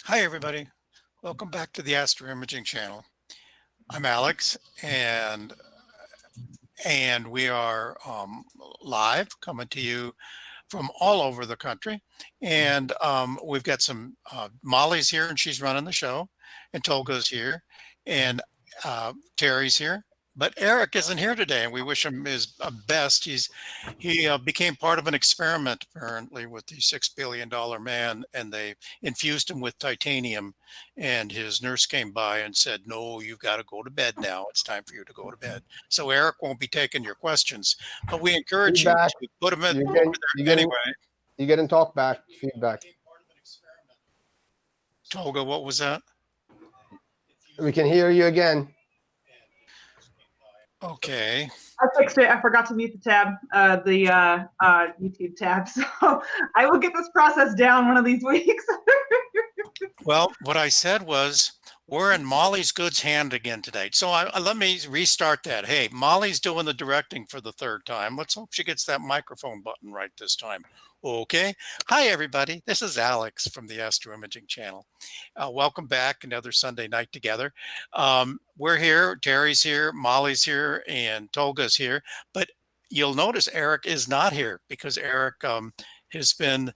Hi, everybody. Welcome back to the Astro Imaging channel. I'm Alex, and we are live coming to you from all over the country. And we've got some Molly's here, and she's running the show, and Tolga's here, and Terry's here. But Eric isn't here today, and we wish him his best. He became part of an experiment, apparently, with the $6 billion man, and they infused him with titanium. And his nurse came by and said, "No, you've got to go to bed now. It's time for you to go to bed." So Eric won't be taking your questions, but we encourage Feedback. you to put them in You're getting talk back feedback. Tolga, what was that? We can hear you again. Okay. I fixed it. I forgot to mute the tab, the YouTube tab. So I will get this process down one of these weeks. Well, what I said was we're in Molly's Good's hand again today. So let me restart that. Hey, Molly's doing the directing for the third time. Let's hope she gets that microphone button right this time. Okay. Hi, everybody. This is Alex from the Astro Imaging channel. Welcome back. Another Sunday night together. We're here. Terry's here. Molly's here. And Tolga's here. But you'll notice Eric is not here because Eric has been...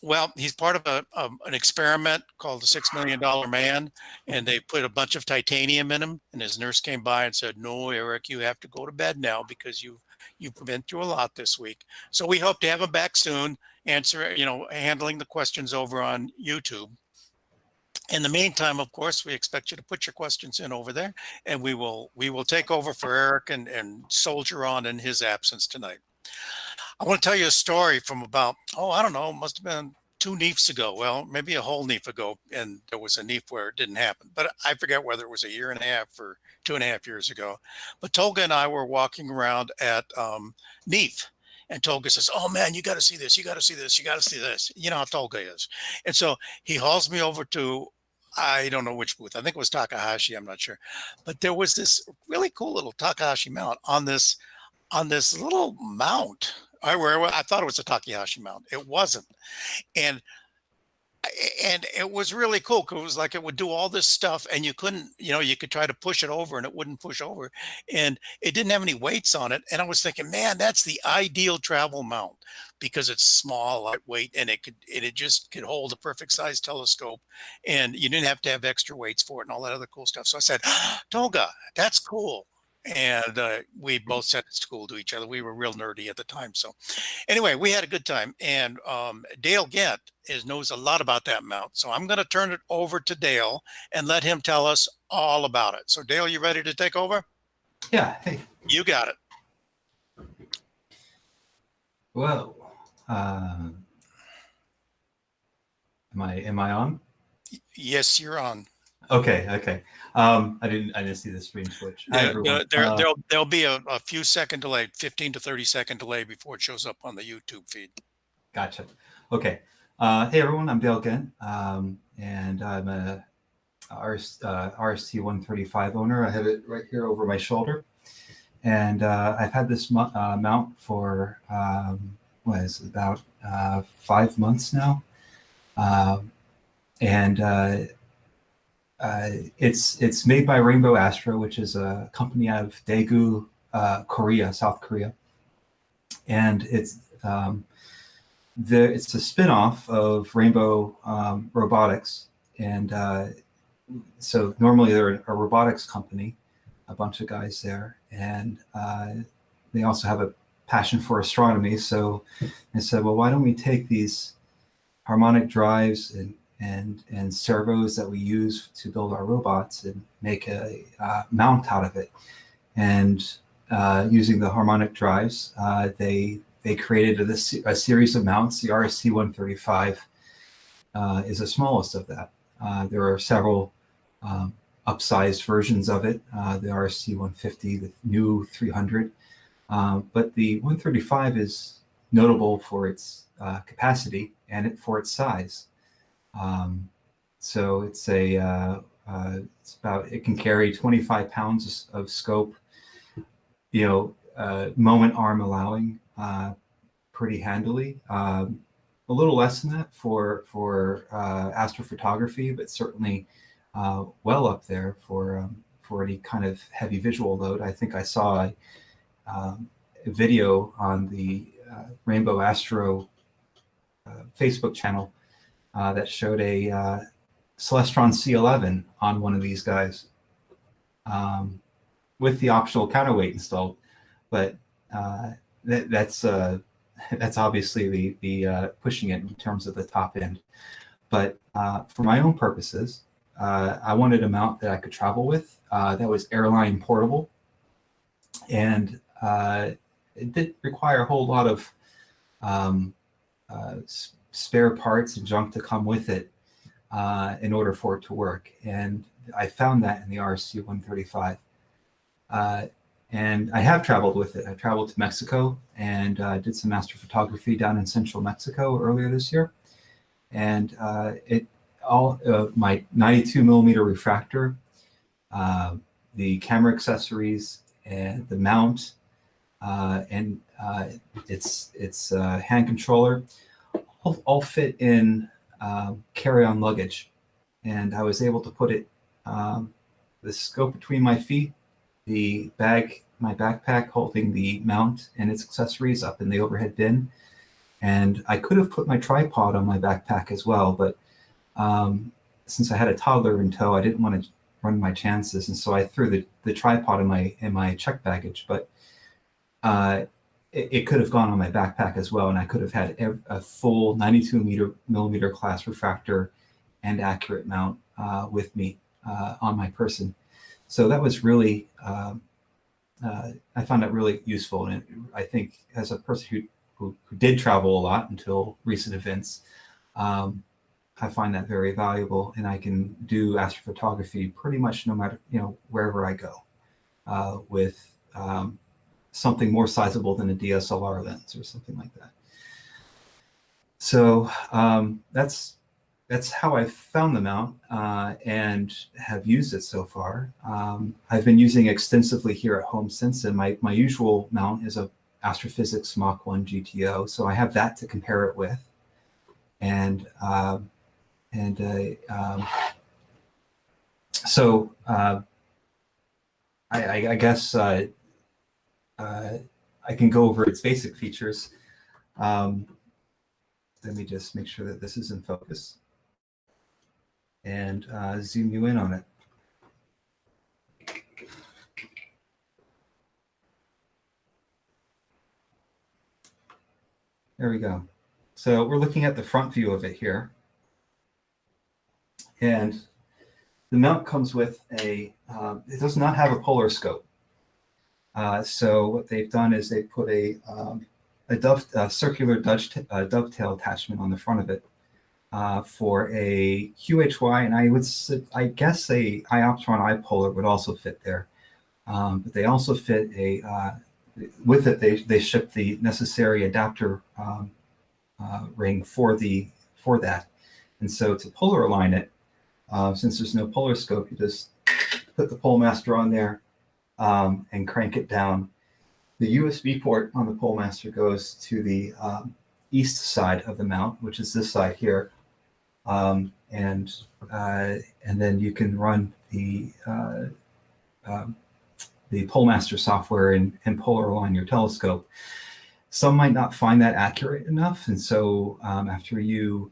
well, he's part of an experiment called the $6 million man, and they put a bunch of titanium in him, and his nurse came by and said, "No, Eric, you have to go to bed now because you've been through a lot this week." So we hope to have him back soon, handling the questions over on YouTube. In the meantime, of course, we expect you to put your questions in over there, and we will take over for Eric and soldier on in his absence tonight. I want to tell you a story from about, I don't know, must have been 2 NEEFs ago. Well, maybe a whole NEEF ago, and there was a NEEF where it didn't happen. But I forget whether it was a year and a half or 2.5 years ago. But Tolga and I were walking around at NEEF, and Tolga says, "Oh, man, you got to see this. You got to see this. You got to see this." You know how Tolga is. And so he hauls me over to, I don't know which booth. I think it was Takahashi. I'm not sure. But there was this really cool little Takahashi mount on this little mount. I thought it was a Takahashi mount. It wasn't. And it was really cool because it was like it would do all this stuff and you couldn't, you could try to push it over and it wouldn't push over. And it didn't have any weights on it. And I was thinking, man, that's the ideal travel mount because it's small, lightweight, and it just could hold a perfect size telescope. And you didn't have to have extra weights for it and all that other cool stuff. So I said, "Tolga, that's cool." And we both said it's cool to each other. We were real nerdy at the time. So anyway, we had a good time. And Dale Ghent knows a lot about that mount. So I'm going to turn it over to Dale and let him tell us all about it. So Dale, you ready to take over? Yeah. Hey. You got it. Whoa. Am I on? Yes, you're on. Okay. I didn't see the screen switch. Hi, everyone. There'll be a few second delay, 15 to 30 second delay before it shows up on the YouTube feed. Gotcha. Okay. Hey, everyone. I'm Dale Ghent, and I'm a RST-135 owner. I have it right here over my shoulder, and I've had this mount for about 5 months now, and it's made by Rainbow Astro, which is a company out of Daegu, Korea, South Korea, and it's a spin-off of Rainbow Robotics, and so normally they're a robotics company, a bunch of guys there, and they also have a passion for astronomy. So I said, well, why don't we take these harmonic drives and servos that we use to build our robots and make a mount out of it. And using the harmonic drives, they created a series of mounts. The RST-135 is the smallest of that. There are several upsized versions of it, the RST-150, the new 300. But the 135 is notable for its capacity and for its size. So it's it can carry 25 pounds of scope, moment arm allowing, pretty handily. a little less than that for astrophotography, but certainly well up there for any kind of heavy visual load. I think I saw a video on the Rainbow Astro Facebook channel that showed a Celestron C11 on one of these guys with the optional counterweight installed, but that's obviously the pushing it in terms of the top end. But for my own purposes, I wanted a mount that I could travel with that was airline portable, and it did require a whole lot of spare parts and junk to come with it in order for it to work. And I found that in the RST-135. And I have traveled with it. I traveled to Mexico and did some astrophotography down in central Mexico earlier this year. And my 92 millimeter refractor, the camera accessories, and the mount, and its hand controller all fit in carry-on luggage. And I was able to put it, the scope between my feet, the bag, my backpack holding the mount and its accessories up in the overhead bin. And I could have put my tripod on my backpack as well, but since I had a toddler in tow, I didn't want to run my chances, and so I threw the tripod in my checked baggage. But it could have gone on my backpack as well, and I could have had a full 92 millimeter class refractor and accurate mount with me on my person. So that was really, I found that really useful. And I think as a person who did travel a lot until recent events, I find that very valuable, and I can do astrophotography pretty much no matter, wherever I go with something more sizable than a DSLR lens or something like that. So that's how I found the mount and have used it so far. I've been using it extensively here at home since, and my usual mount is a Astrophysics Mach 1 GTO, so I have that to compare it with. And so I guess I can go over its basic features. Let me just make sure that this is in focus and zoom you in on it. There we go. So we're looking at the front view of it here. And the mount comes with it does not have a polar scope. So what they've done is they put a circular dovetail attachment on the front of it for a QHY, and I guess a ioptron ipolar would also fit there. But they also fit with it. They ship the necessary adapter ring for that, and so to polar align it, since there's no polar scope, you just put the Polemaster on there and crank it down. The USB port on the Polemaster goes to the east side of the mount, which is this side here, and then you can run the Polemaster software and polar align your telescope. Some might not find that accurate enough, and so after you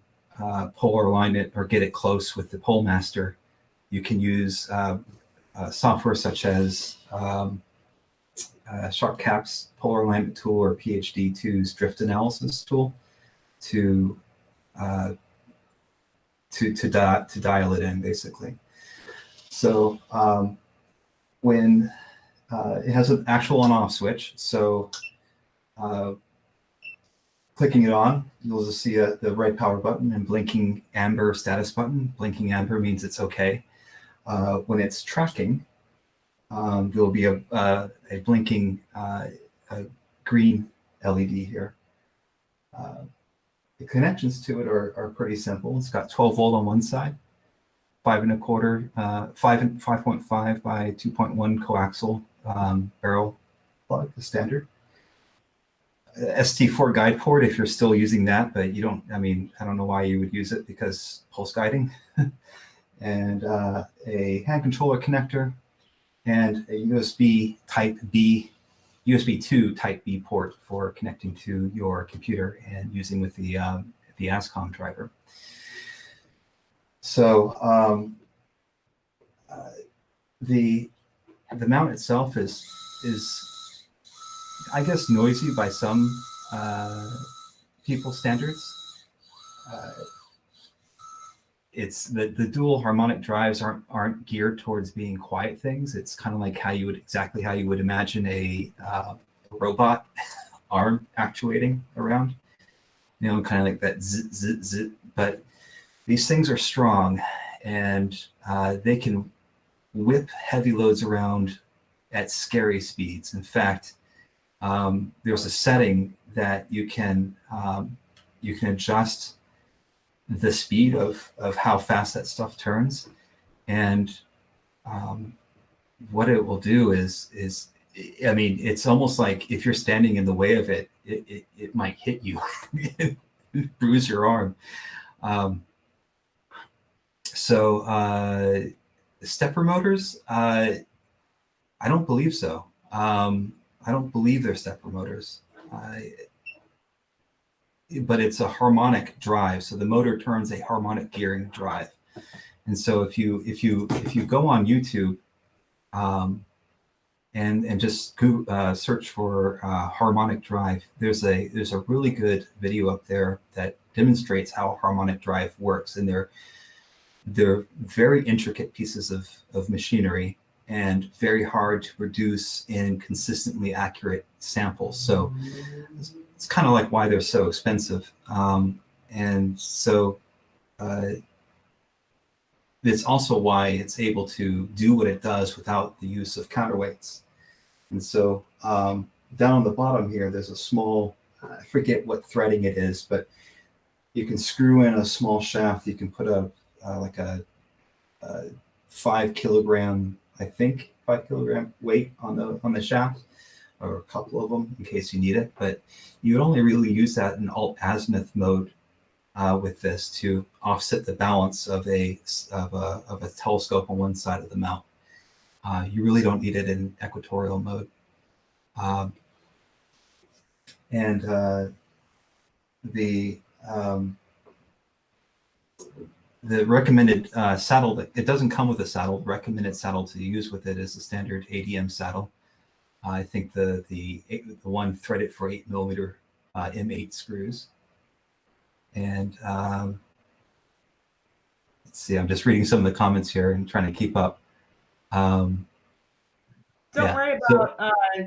polar align it or get it close with the Polemaster, you can use software such as SharpCap's Polar Alignment Tool or PhD2's Drift Analysis Tool to dial it in, basically. So when it has an actual on-off switch, so clicking it on, you'll just see the red power button and blinking amber status button. Blinking amber means it's okay. When it's tracking, there'll be a blinking green LED here. The connections to it are pretty simple. It's got 12 volt on one side, 5.5 by 2.1 coaxial barrel plug, the standard. ST4 guide port if you're still using that, but you don't, I mean, I don't know why you would use it because pulse guiding. And a hand controller connector and a USB type B, USB 2 type B port for connecting to your computer and using with the ASCOM driver. So the mount itself is I guess noisy by some people's standards. It's the dual harmonic drives aren't geared towards being quiet things. It's kind of like exactly how you would imagine a robot arm actuating around, you know, kind of like that zit zit zit. But these things are strong, and they can whip heavy loads around at scary speeds. In fact, there's a setting that you can adjust the speed of how fast that stuff turns, and what it will do is I mean, it's almost like if you're standing in the way of it, it might hit you, bruise your arm. So stepper motors, I don't believe so. I don't believe they're stepper motors. But it's a harmonic drive, so the motor turns a harmonic gearing drive. And so if you go on YouTube and just search for harmonic drive, there's a really good video up there that demonstrates how a harmonic drive works, and they're very intricate pieces of machinery and very hard to produce in consistently accurate samples. So it's kind of like why they're so expensive. And so it's also why it's able to do what it does without the use of counterweights. And so down on the bottom here, there's a small, I forget what threading it is, but you can screw in a small shaft. You can put like a 5 kilogram, I think 5 kilogram weight on the shaft, or a couple of them in case you need it. But you would only really use that in alt-azimuth mode with this to offset the balance of a telescope on one side of the mount. You really don't need it in equatorial mode. And the recommended saddle, it doesn't come with a saddle. The recommended saddle to use with it is a standard ADM saddle. I think the one threaded for 8mm M8 screws. And let's see, I'm just reading some of the comments here and trying to keep up. Don't worry about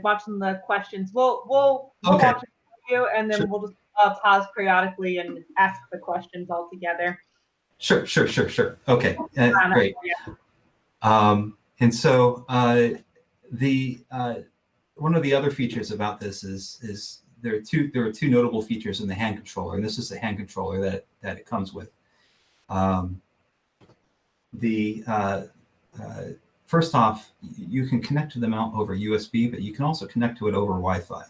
watching the questions. We'll Okay. watch it for you, and then Sure. we'll just pause periodically and ask the questions all together. Sure. Okay, great. And so one of the other features about this is there are two notable features in the hand controller, and this is the hand controller that it comes with. First off, you can connect to the mount over USB, but you can also connect to it over Wi-Fi.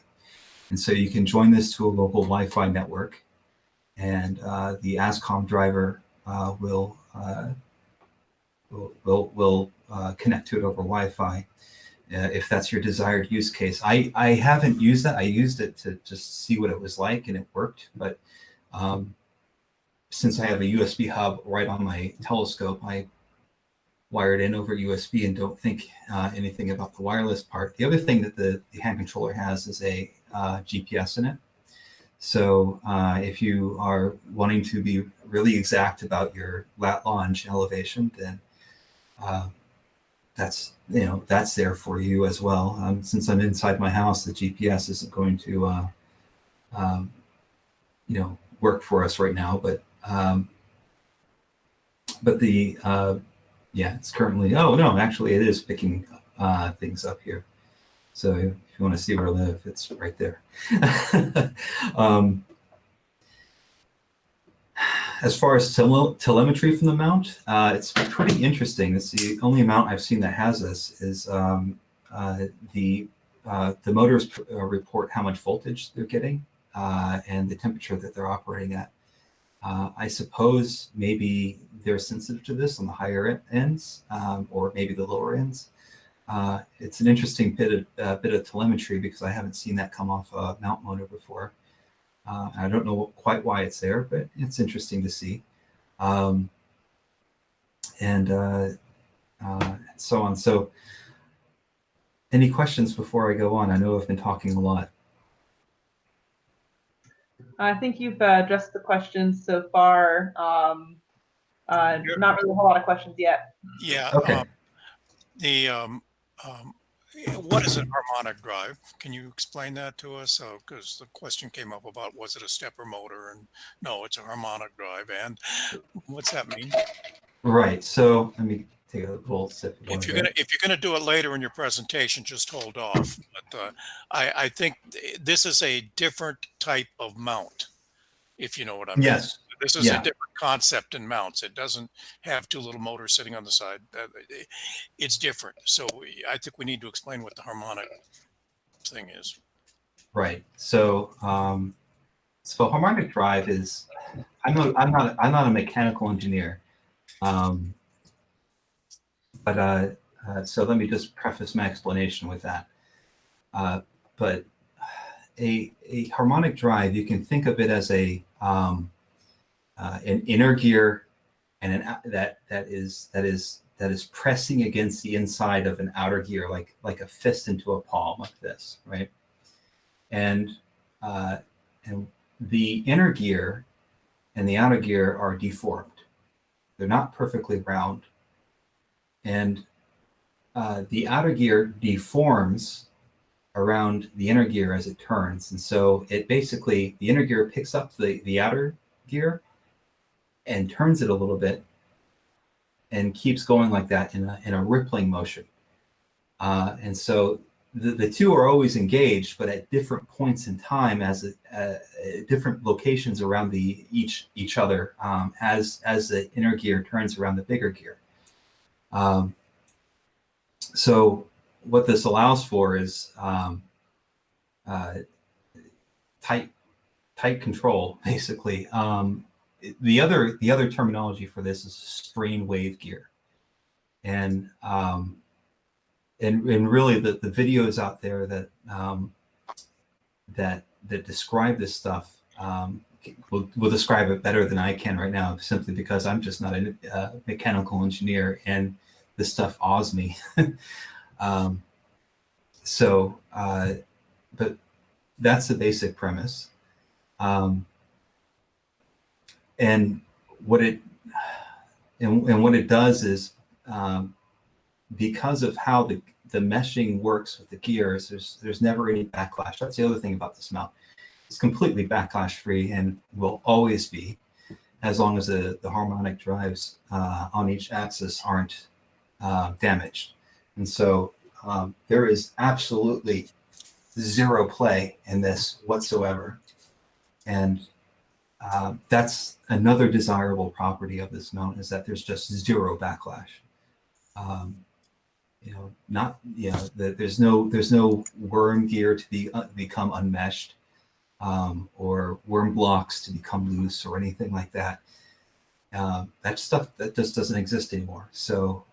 And so you can join this to a local Wi-Fi network, and the ASCOM driver will connect to it over Wi-Fi if that's your desired use case. I haven't used that. I used it to just see what it was like, and it worked. But since I have a USB hub right on my telescope, I wired in over USB and don't think anything about the wireless part. The other thing that the hand controller has is a GPS in it. So if you are wanting to be really exact about your lat longe elevation, then that's there for you as well. Since I'm inside my house, the GPS isn't going to work for us right now. But it's currently, actually it is picking things up here. So if you want to see where I live, it's right there. As far as telemetry from the mount, it's pretty interesting. It's the only mount I've seen that has this. Is the the motors report how much voltage they're getting and the temperature that they're operating at. I suppose maybe they're sensitive to this on the higher ends or maybe the lower ends. It's an interesting bit of telemetry because I haven't seen that come off a mount motor before. I don't know quite why it's there, but it's interesting to see. And so on. So any questions before I go on? I know I've been talking a lot. I think you've addressed the questions so far. Not really a whole lot of questions yet. Yeah. Okay. What is a harmonic drive? Can you explain that to us? Because the question came up about was it a stepper motor, and no, it's a harmonic drive. And what's that mean? Right. So let me take a little sip of water. If you're gonna do it later in your presentation, just hold off. But I think this is a different type of mount, if you know what I mean. Yes. This is a different concept in mounts. It doesn't have two little motors sitting on the side. It's different. So I think we need to explain what the harmonic thing is. Right. So so harmonic drive is I'm not a mechanical engineer. But so let me just preface my explanation with that. But a harmonic drive, you can think of it as an inner gear and that is pressing against the inside of an outer gear, like a fist into a palm, like this, right? And the inner gear and the outer gear are deformed. They're not perfectly round. And the outer gear deforms around the inner gear as it turns. And so it basically, the inner gear picks up the outer gear and turns it a little bit and keeps going like that in a rippling motion. And so the two are always engaged, but at different points in time, as different locations around each other, as the inner gear turns around the bigger gear. So what this allows for is tight control, basically. The other terminology for this is strain wave gear, and really the videos out there that that describe this stuff will describe it better than I can right now, simply because I'm just not a mechanical engineer and this stuff awes me. But that's the basic premise. And what it does is, because of how the meshing works with the gears, there's never any backlash. That's the other thing about this mount. It's completely backlash free and will always be, as long as the harmonic drives on each axis aren't damaged. And so there is absolutely zero play in this whatsoever. And that's another desirable property of this mount, is that there's just zero backlash. There's no worm gear to become unmeshed, or worm blocks to become loose or anything like that. That stuff that just doesn't exist anymore. So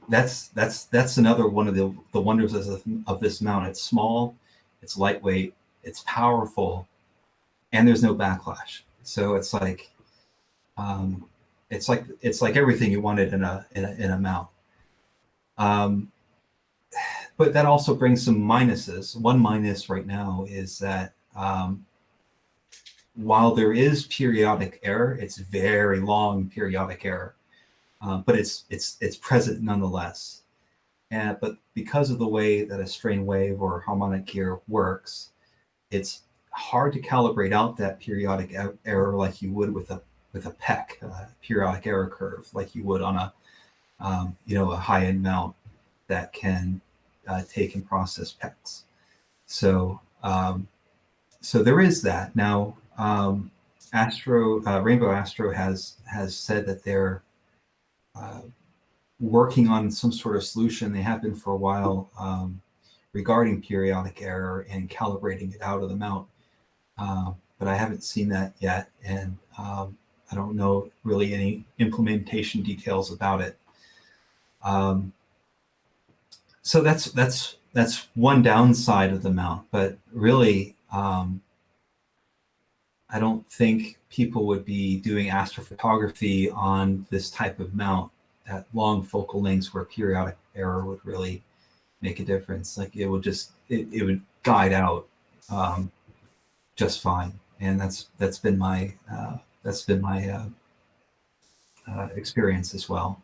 that's another one of the wonders of this mount. It's small, it's lightweight, it's powerful, and there's no backlash. So it's like everything you wanted in a mount. But that also brings some minuses. One minus right now is that while there is periodic error, it's very long periodic error, but it's present nonetheless. But because of the way that a strain wave or harmonic gear works, it's hard to calibrate out that periodic error like you would with a PEC, periodic error curve, like you would on a high-end mount that can take and process PECs. So there is that. Now, Rainbow Astro has said that they're working on some sort of solution. They have been for a while regarding periodic error and calibrating it out of the mount. But I haven't seen that yet, and I don't know really any implementation details about it. So that's one downside of the mount, but really, I don't think people would be doing astrophotography on this type of mount at long focal lengths where periodic error would really make a difference. Like it would just, it would guide out just fine. And that's been my experience as well.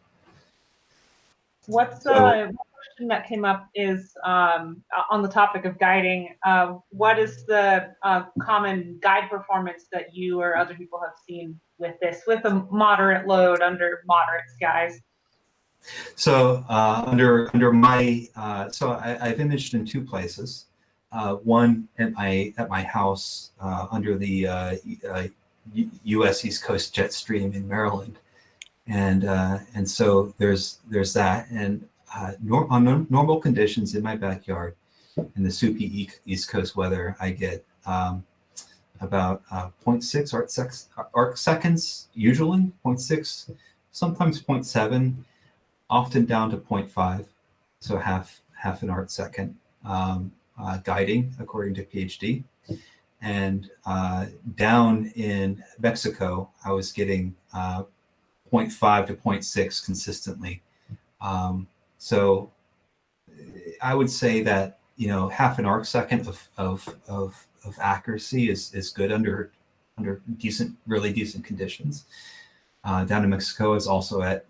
What's one question that came up is on the topic of guiding. What is the common guide performance that you or other people have seen with this, with a moderate load under moderate skies? So under my so I've imaged in two places. One at my house under the U.S. East Coast jet stream in Maryland, and so there's that, and on normal conditions in my backyard in the soupy East Coast weather, I get about 0.6 arc seconds, usually 0.6, sometimes 0.7, often down to 0.5, so half an arc second guiding according to PhD. And down in Mexico, I was getting 0.5 to 0.6 consistently. So I would say that, you know, half an arc second of accuracy is good under really decent conditions. Down in Mexico is also at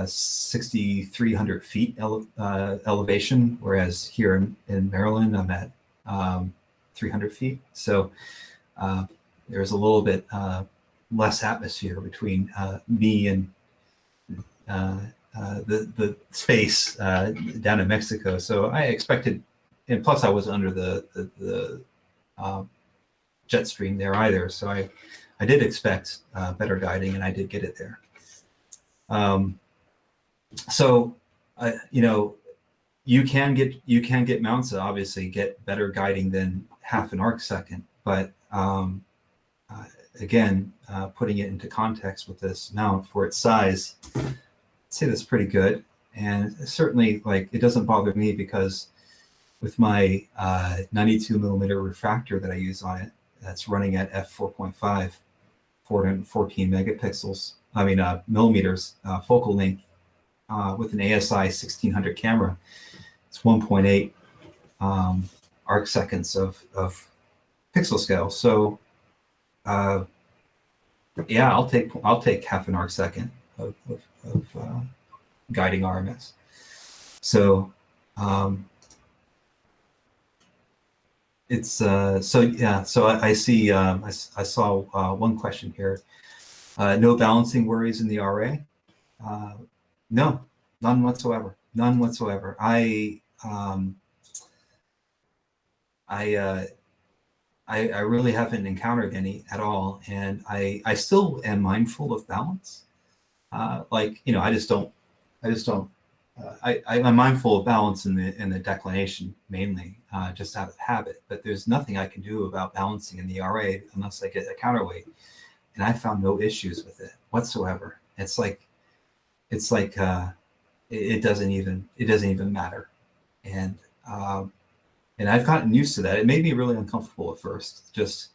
6,300 feet elevation, whereas here in Maryland I'm at 300 feet. So there's a little bit less atmosphere between me and the space down in Mexico. So I expected, and plus I was under the jet stream there either. So I did expect better guiding, and I did get it there. So you know, you can get mounts that obviously get better guiding than half an arc second, but again, putting it into context with this mount for its size, I'd say that's pretty good. And certainly, like, it doesn't bother me because with my 92 millimeter refractor that I use on it, that's running at f4.5, 414 megapixels. I mean millimeters focal length with an ASI 1600 camera. It's 1.8 arc seconds of pixel scale. So yeah, I'll take half an arc second of guiding RMS. So it's so yeah. So I see. I saw one question here. No balancing worries in the RA. No, none whatsoever. None whatsoever. I really haven't encountered any at all, and I still am mindful of balance. Like, you know, I'm mindful of balance in the declination mainly, just out of habit. But there's nothing I can do about balancing in the RA unless I get a counterweight, and I found no issues with it whatsoever. It's like it doesn't even matter, and I've gotten used to that. It made me really uncomfortable at first, just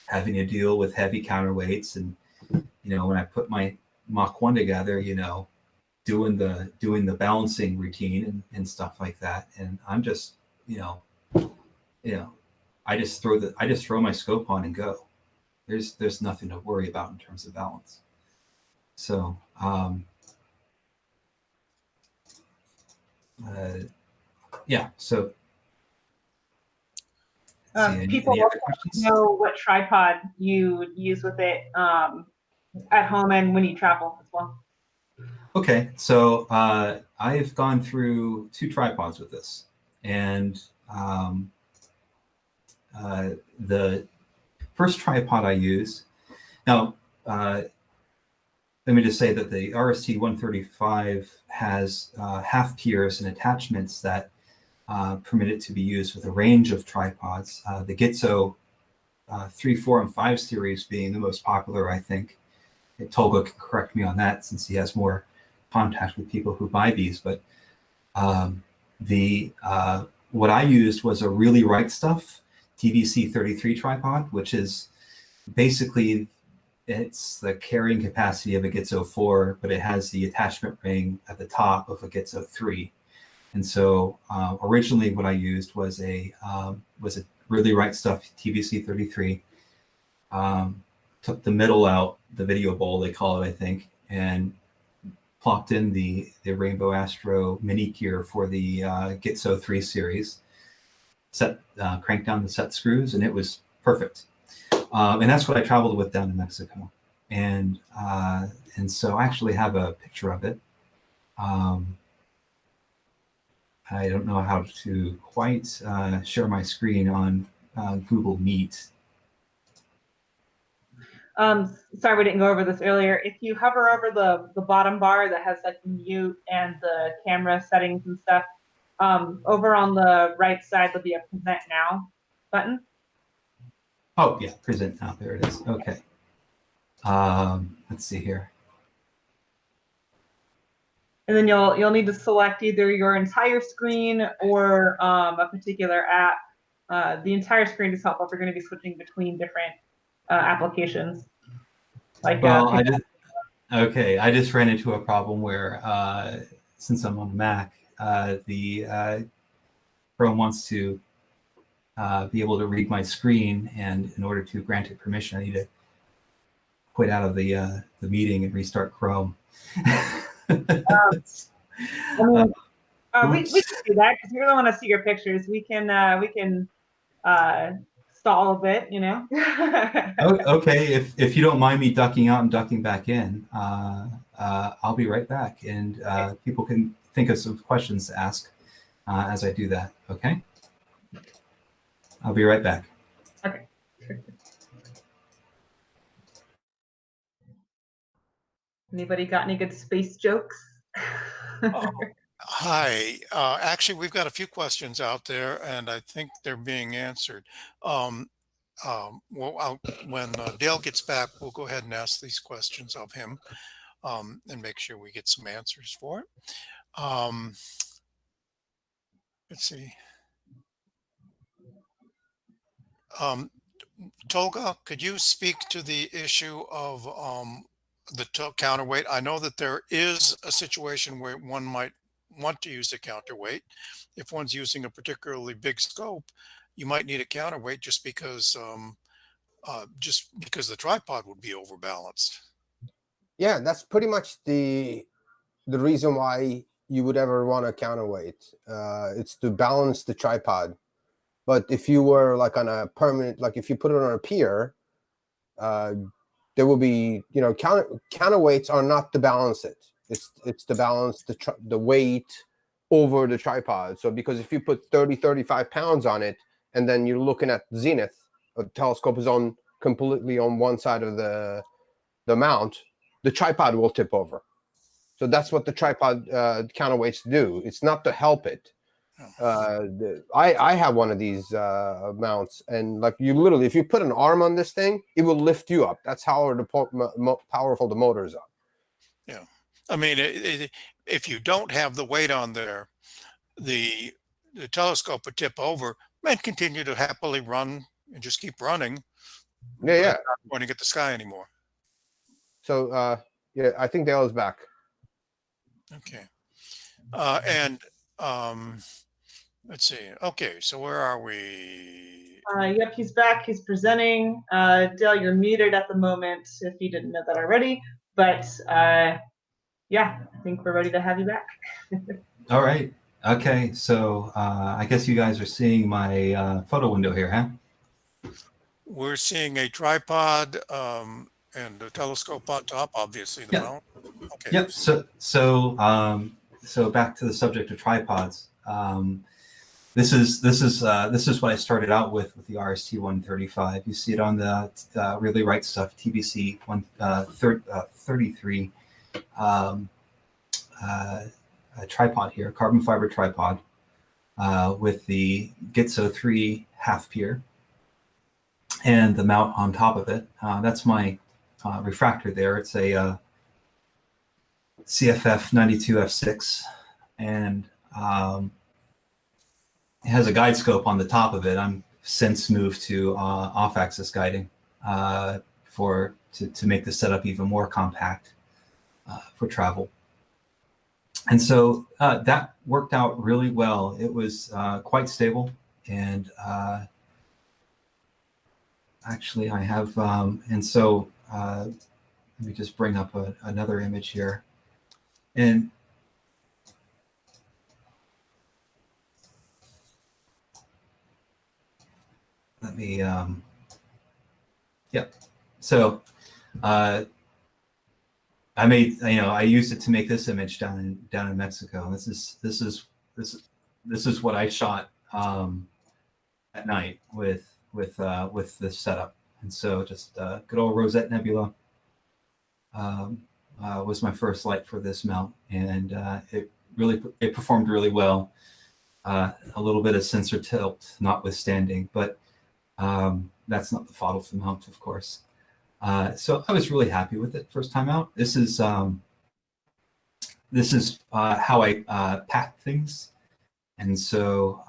having to deal with heavy counterweights, and you know, when I put my Mach 1 together, you know, doing the balancing routine and stuff like that, and I'm just, you know, I just throw my scope on and go. There's nothing to worry about in terms of balance. So yeah, so people want to know what tripod you use with it at home and when you travel as well. Okay, so I've gone through 2 tripods with this, and the first tripod I use now, let me just say that the RST-135 has half piers and attachments that permit it to be used with a range of tripods. The Gitzo 3, 4, and 5 series being the most popular, I think. Tolga can correct me on that since he has more contact with people who buy these. But what I used was a Really Right Stuff TVC 33 tripod, which is basically, it's the carrying capacity of a Gitzo 4, but it has the attachment ring at the top of a Gitzo 3. And so originally what I used was a Really Right Stuff TVC 33. Took the middle out, the video bowl they call it, I think, and plopped in the Rainbow Astro mini gear for the Gitzo 3 series. Cranked down the set screws, and it was perfect. And that's what I traveled with down to Mexico. And so I actually have a picture of it. I don't know how to quite share my screen on Google Meet. Sorry, we didn't go over this earlier. If you hover over the bottom bar that has like mute and the camera settings and stuff, over on the right side there'll be a Present Now button. Oh yeah, Present Now. There it is. Okay. Let's see here. And then you'll need to select either your entire screen or a particular app. The entire screen is helpful if you're going to be switching between different applications. Like well, I just ran into a problem where since I'm on Mac, the Chrome wants to be able to read my screen, and in order to grant it permission, I need to quit out of the meeting and restart Chrome. I mean, we can do that because we really want to see your pictures. We can stall a bit, you know. Okay, if you don't mind me ducking out and ducking back in, I'll be right back, and people can think of some questions to ask as I do that. Okay, I'll be right back. Okay. Anybody got any good space jokes? Hi. Actually, we've got a few questions out there, and I think they're being answered. Well, when Dale gets back, we'll go ahead and ask these questions of him and make sure we get some answers for it. Let's see. Tolga, could you speak to the issue of the counterweight? I know that there is a situation where one might want to use a counterweight. If one's using a particularly big scope, you might need a counterweight just because the tripod would be overbalanced. Yeah, that's pretty much the reason why you would ever want a counterweight. It's to balance the tripod. But if you were like on a permanent, like if you put it on a pier, there will be, you know, counterweights are not to balance it. It's to balance the weight over the tripod. So because if you put 35 pounds on it, and then you're looking at zenith, the telescope is on completely on one side of the mount, the tripod will tip over. So that's what the tripod counterweights do. It's not to help it. I have one of these mounts, and like you literally, if you put an arm on this thing, it will lift you up. That's how powerful the motors are. Yeah, I mean, if you don't have the weight on there, the telescope would tip over and continue to happily run and just keep running. Yeah. Not pointing at the sky anymore. So yeah, I think Dale is back. Okay, let's see. Okay, so where are we? Yep, he's back. He's presenting. Dale, you're muted at the moment if you didn't know that already. But yeah, I think we're ready to have you back. All right. Okay. So I guess you guys are seeing my photo window here, huh? We're seeing a tripod and a telescope on top, obviously the mount. Okay. Yep. So back to the subject of tripods. this is what I started out with the RST-135. You see it on the really right stuff, TBC 33 a tripod here, carbon fiber tripod with the Gitzo 3 half pier and the mount on top of it. That's my refractor there. It's a CFF 92F6, and it has a guide scope on the top of it. I'm since moved to off-axis guiding to make the setup even more compact for travel. And so that worked out really well. It was quite stable, and actually I have, and so let me just bring up another image here. And let me, yeah. So I made, I used it to make this image down in Mexico. This is what I shot at night with this setup. And so just good old Rosette Nebula was my first light for this mount, and it performed really well. A little bit of sensor tilt notwithstanding, but that's not the fault of the mount, of course. So I was really happy with it first time out. This is how I pack things, and so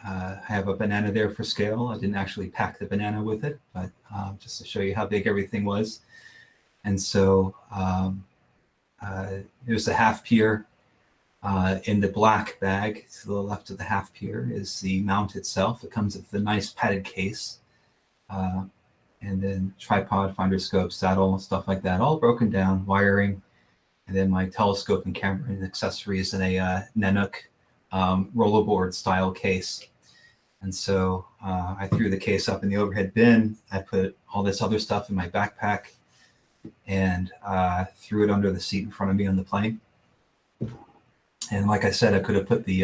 I have a banana there for scale. I didn't actually pack the banana with it, but just to show you how big everything was. And so there's a half pier. In the black bag to the left of the half pier is the mount itself. It comes with a nice padded case, and then tripod, finder scope, saddle, stuff like that, all broken down, wiring, and then my telescope and camera and accessories in a Nanook rollerboard style case. And so I threw the case up in the overhead bin. I put all this other stuff in my backpack and threw it under the seat in front of me on the plane. And like I said, I could have put the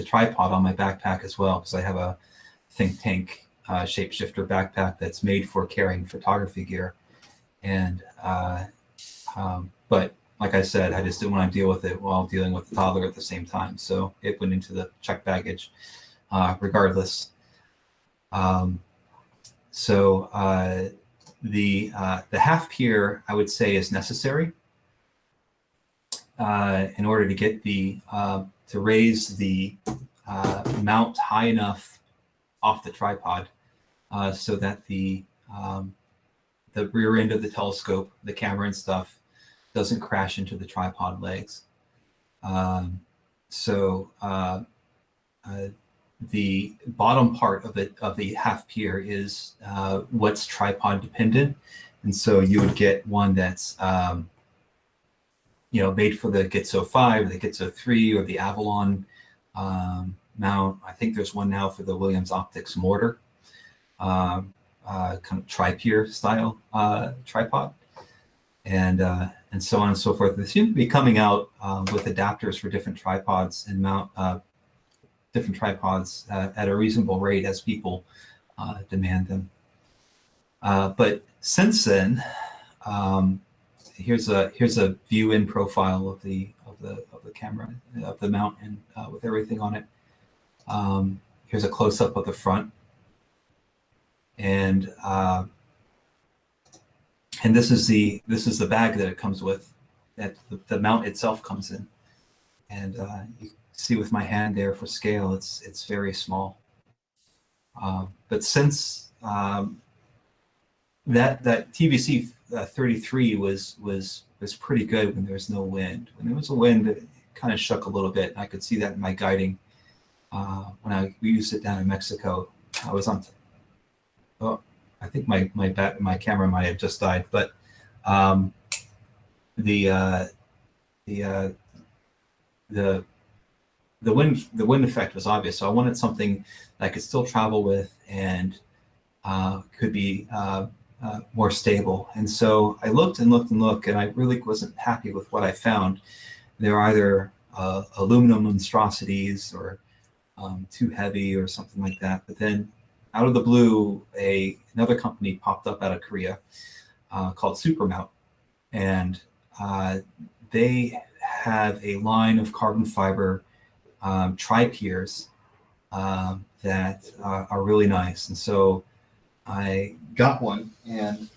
tripod on my backpack as well, because I have a think tank shapeshifter backpack that's made for carrying photography gear. And but like I said, I just didn't want to deal with it while dealing with the toddler at the same time. So it went into the checked baggage regardless. So the half pier, I would say, is necessary in order to get the to raise the mount high enough off the tripod so that the rear end of the telescope, the camera and stuff, doesn't crash into the tripod legs. So the bottom part of the half pier is what's tripod dependent, and so you would get one that's made for the Gitzo 5, the Gitzo 3, or the Avalon mount. I think there's one now for the Williams Optics mortar, kind of tri-pier style tripod, and so on and so forth. They seem to be coming out with adapters for different tripods and mount different tripods at a reasonable rate as people demand them. But since then, here's a view in profile of the camera, of the mount, and with everything on it. Here's a close up of the front, and this is the bag that it comes with, that the mount itself comes in, and you see with my hand there for scale, it's very small. But since that TVC 33 was pretty good when there was no wind. When there was a wind, it kind of shook a little bit. I could see that in my guiding when we used it down in Mexico. I was on. I think my camera might have just died, but the wind effect was obvious. So I wanted something that I could still travel with and could be more stable. And so I looked and looked and looked, and I really wasn't happy with what I found. They're either aluminum monstrosities or too heavy or something like that. But then out of the blue, another company popped up out of Korea called Supermount, and they have a line of carbon fiber tri-piers that are really nice. And so I got one, and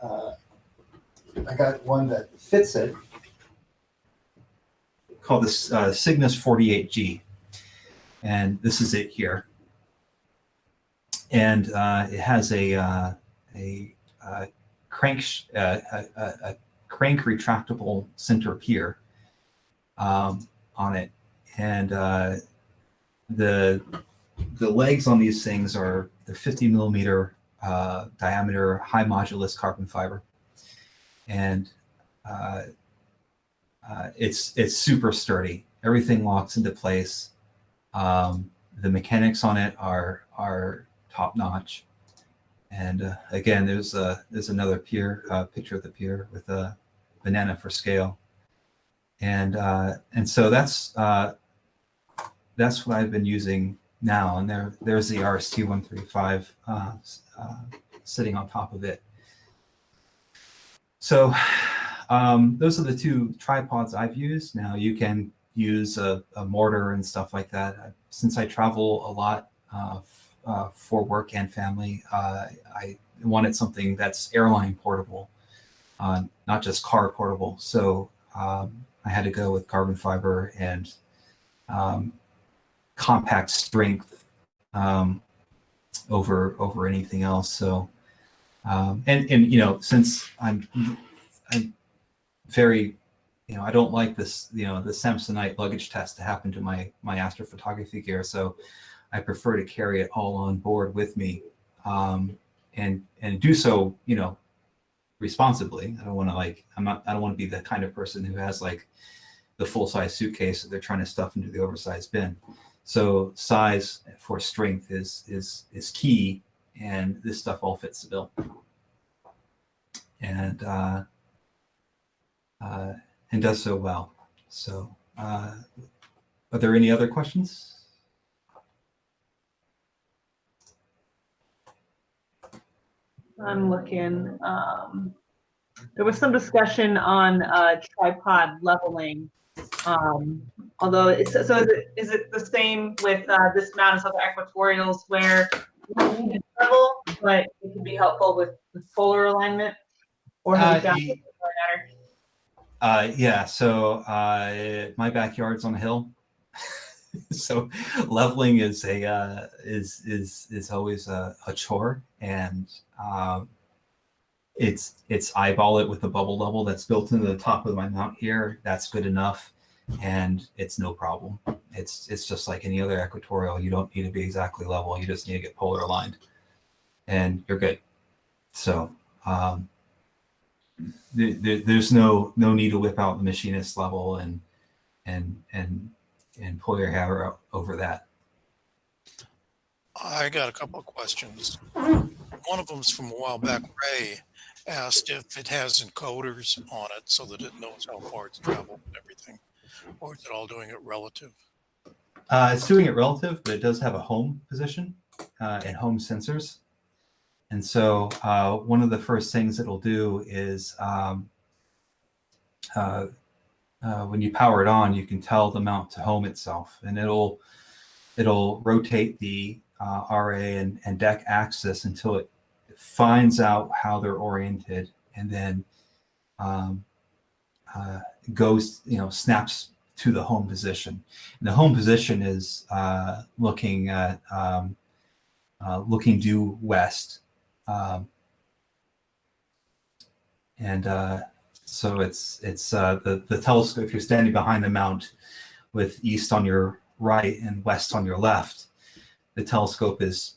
I got one that fits it, called this Cygnus 48G. And this is it here. And it has a crank retractable center pier on it, and the legs on these things are the 50 millimeter diameter high modulus carbon fiber, and it's super sturdy. Everything locks into place. The mechanics on it are top notch. And again, there's another pier, picture of the pier with a banana for scale, and so that's what I've been using now. And there's the RST-135 sitting on top of it. So those are the two tripods I've used. Now you can use a mortar and stuff like that. Since I travel a lot for work and family, I wanted something that's airline portable, not just car portable. So I had to go with carbon fiber and compact strength over anything else. So and you know, since I'm very, you know, I don't like this, you know, the Samsonite luggage test to happen to my astrophotography gear. So I prefer to carry it all on board with me, and do so, you know, responsibly. I don't want to I don't want to be the kind of person who has like the full-size suitcase that they're trying to stuff into the oversized bin. So size for strength is key, and this stuff all fits the bill. And does so well. So are there any other questions? I'm looking. There was some discussion on tripod leveling. Although, is it the same with this mount as other equatorials, where you need to level, but it can be helpful with polar alignment? Or have you found it matter? Yeah. So my backyard's on a hill, so leveling is always a chore, and it's eyeball it with the bubble level that's built into the top of my mount here. That's good enough, and it's no problem. It's just like any other equatorial. You don't need to be exactly level. You just need to get polar aligned, and you're good. So there's no need to whip out the machinist level and pull your hair out over that. I got a couple of questions. One of them's from a while back. Ray asked if it has encoders on it so that it knows how far it's traveled and everything, or is it all doing it relative? It's doing it relative, but it does have a home position and home sensors. And so one of the first things it'll do is when you power it on, you can tell the mount to home itself, and it'll rotate the RA and deck axis until it finds out how they're oriented, and then goes, you know, snaps to the home position. And the home position is looking due west. So it's the telescope. If you're standing behind the mount with east on your right and west on your left, the telescope is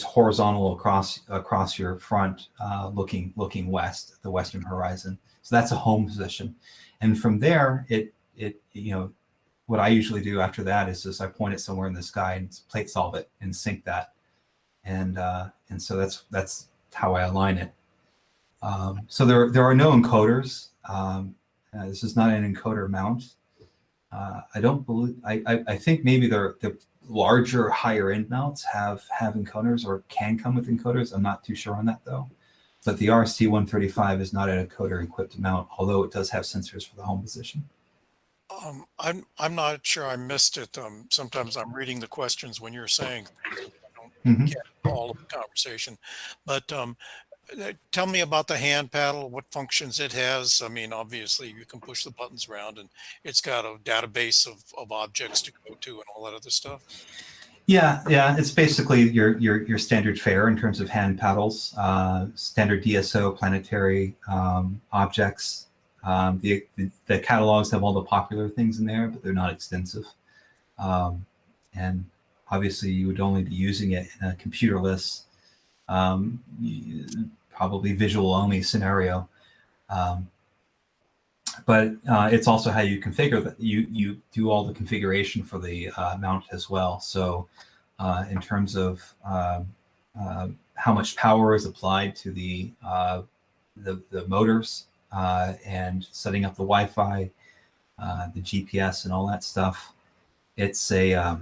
horizontal across your front, looking west, the western horizon. So that's a home position, and from there, it you know, what I usually do after that is just I point it somewhere in the sky and plate solve it and sync that, and so that's how I align it. So there are no encoders. This is not an encoder mount. I don't believe. I think maybe the larger, higher end mounts have encoders or can come with encoders. I'm not too sure on that though. But the RST-135 is not an encoder equipped mount, although it does have sensors for the home position. I'm not sure I missed it. Sometimes I'm reading the questions when you're saying things. I don't Mhm. get all of the conversation, but tell me about the hand paddle, what functions it has. I mean, obviously you can push the buttons around and it's got a database of objects to go to and all that other stuff. Yeah, it's basically your standard fare in terms of hand paddles, standard DSO planetary objects. The catalogs have all the popular things in there, but they're not extensive. And obviously, you would only be using it in a computerless, probably visual only scenario. But it's also how you configure that. You do all the configuration for the mount as well. So in terms of how much power is applied to the motors and setting up the Wi-Fi, the GPS, and all that stuff, it's a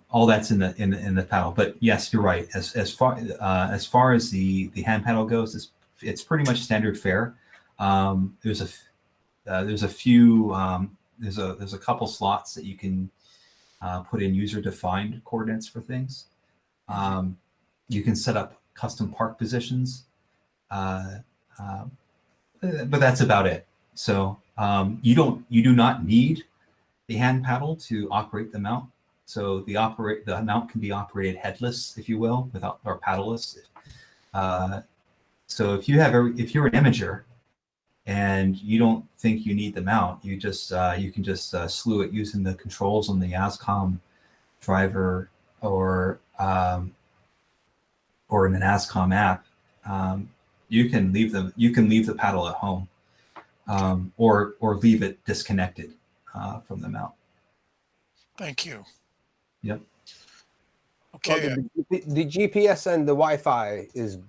all that's in the paddle. But yes, you're right. As far as the hand paddle goes, it's pretty much standard fare. There's a few there's a couple slots that you can put in user-defined coordinates for things. You can set up custom park positions, but that's about it. So you do not need the hand paddle to operate the mount. So the mount can be operated headless, if you will, without or paddleless. So if you're an imager and you don't think you need the mount, you can just slew it using the controls on the ASCOM driver or in an ASCOM app. You can leave the paddle at home, or leave it disconnected from the mount. Thank you. Yep. Okay. Well, the GPS and the Wi-Fi is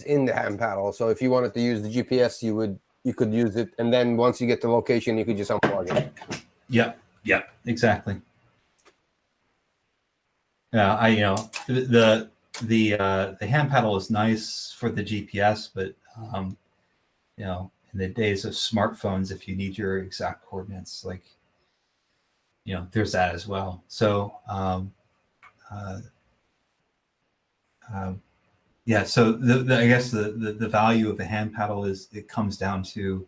in the hand paddle. So if you wanted to use the GPS, you could use it, and then once you get the location, you could just unplug it. Yep. Exactly. Yeah, the hand paddle is nice for the GPS, but in the days of smartphones, if you need your exact coordinates, like there's that as well. So yeah, so I guess the value of the hand paddle is it comes down to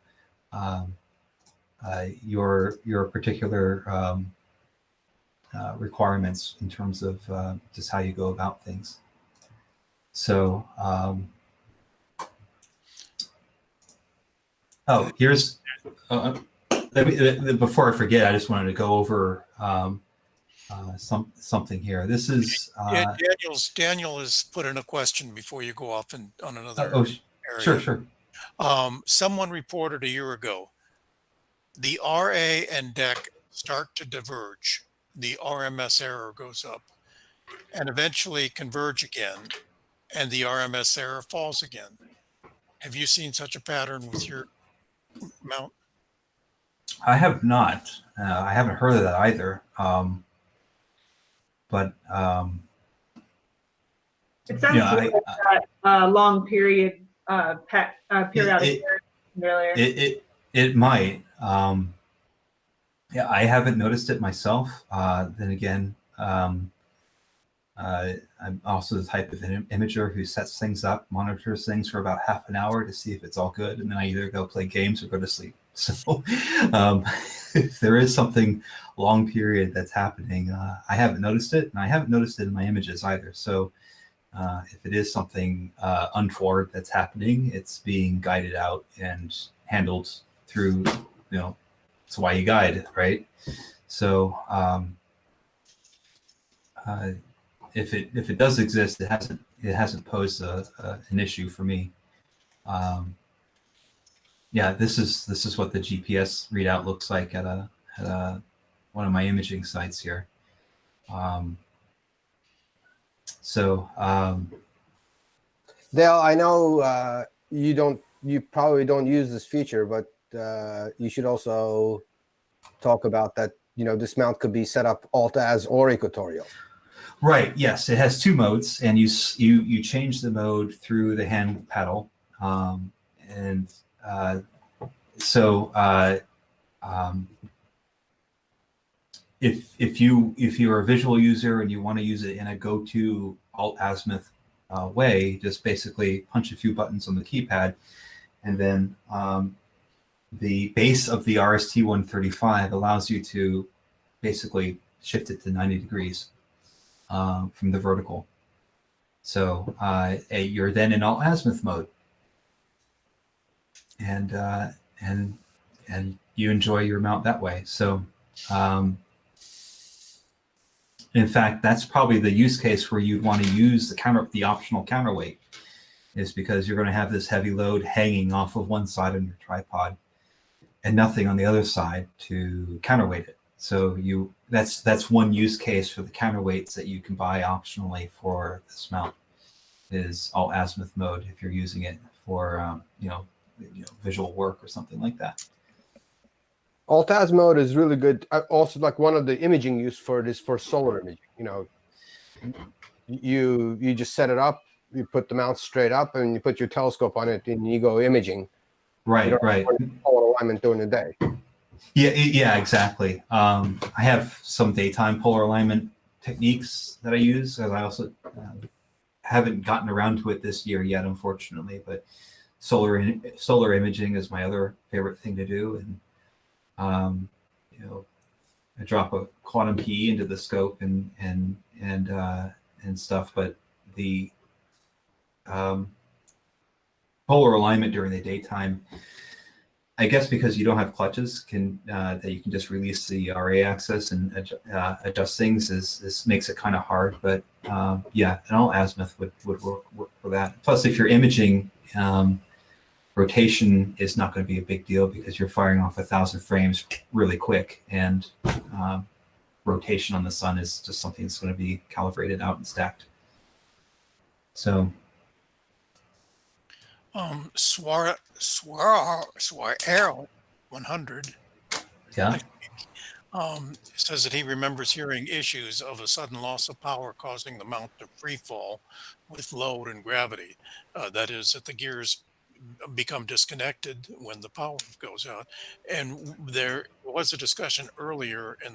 your particular requirements in terms of just how you go about things. So here's before I forget, I just wanted to go over something here. This is Daniel has put in a question before you go off on another area. Sure. Someone reported a year ago, the RA and DEC start to diverge. The RMS error goes up and eventually converge again, and the RMS error falls again. Have you seen such a pattern with your mount? I have not. I haven't heard of that either. But it sounds like that long period periodic earlier. It might. Yeah, I haven't noticed it myself. Then again, I'm also the type of imager who sets things up, monitors things for about half an hour to see if it's all good, and then I either go play games or go to sleep. So if there is something long period that's happening, I haven't noticed it, and I haven't noticed it in my images either. So if it is something untoward that's happening, it's being guided out and handled through, it's why you guide, right? So if it does exist, it hasn't posed an issue for me. Yeah, this is what the GPS readout looks like at one of my imaging sites here. Dale, I know you probably don't use this feature, but you should also talk about that, this mount could be set up alt-az or equatorial. Right. Yes, it has two modes, and you change the mode through the hand pedal, if you're a visual user and you want to use it in a go-to alt-azimuth way, just basically punch a few buttons on the keypad, and then the base of the RST-135 allows you to basically shift it to 90 degrees from the vertical. So you're then in alt-azimuth mode, and you enjoy your mount that way. So in fact, that's probably the use case where you'd want to use the optional counterweight, is because you're going to have this heavy load hanging off of one side of your tripod and nothing on the other side to counterweight it. So that's one use case for the counterweights that you can buy optionally for this mount, is alt-azimuth mode if you're using it for visual work or something like that. Alt-az mode is really good. Also, like, one of the imaging use for it is for solar imaging. You just set it up, you put the mount straight up, and you put your telescope on it, and you go imaging. Right, right. Polar alignment during the day. Yeah, exactly. I have some daytime polar alignment techniques that I use, as I also haven't gotten around to it this year yet, unfortunately. But solar imaging is my other favorite thing to do, and I drop a quantum key into the scope and stuff. But the polar alignment during the daytime, I guess because you don't have clutches, that you can just release the RA axis and adjust things is makes it kind of hard. But yeah, an alt-azimuth would work for that. Plus, if you're imaging, rotation is not going to be a big deal because you're firing off 1,000 frames really quick, and rotation on the sun is just something that's going to be calibrated out and stacked. So Swar Arrow 100 yeah, says that he remembers hearing issues of a sudden loss of power causing the mount to free fall with load and gravity. That is, that the gears become disconnected when the power goes out. And there was a discussion earlier in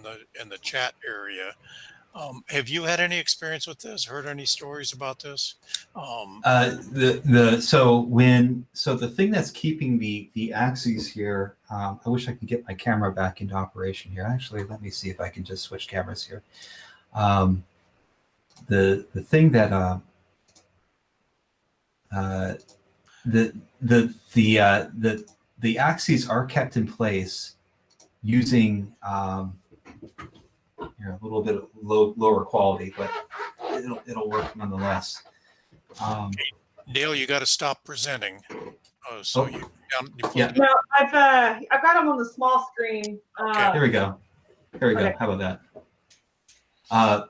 the chat area. Have you had any experience with this? Heard any stories about this? So the thing that's keeping the axes here, I wish I could get my camera back into operation here. Actually, let me see if I can just switch cameras here. The thing that the axes are kept in place using a little bit of lower quality, but it'll work nonetheless. Dale, you got to stop presenting. You yeah. No, I've got them on the small screen. Okay. Here we go. Okay. How about that?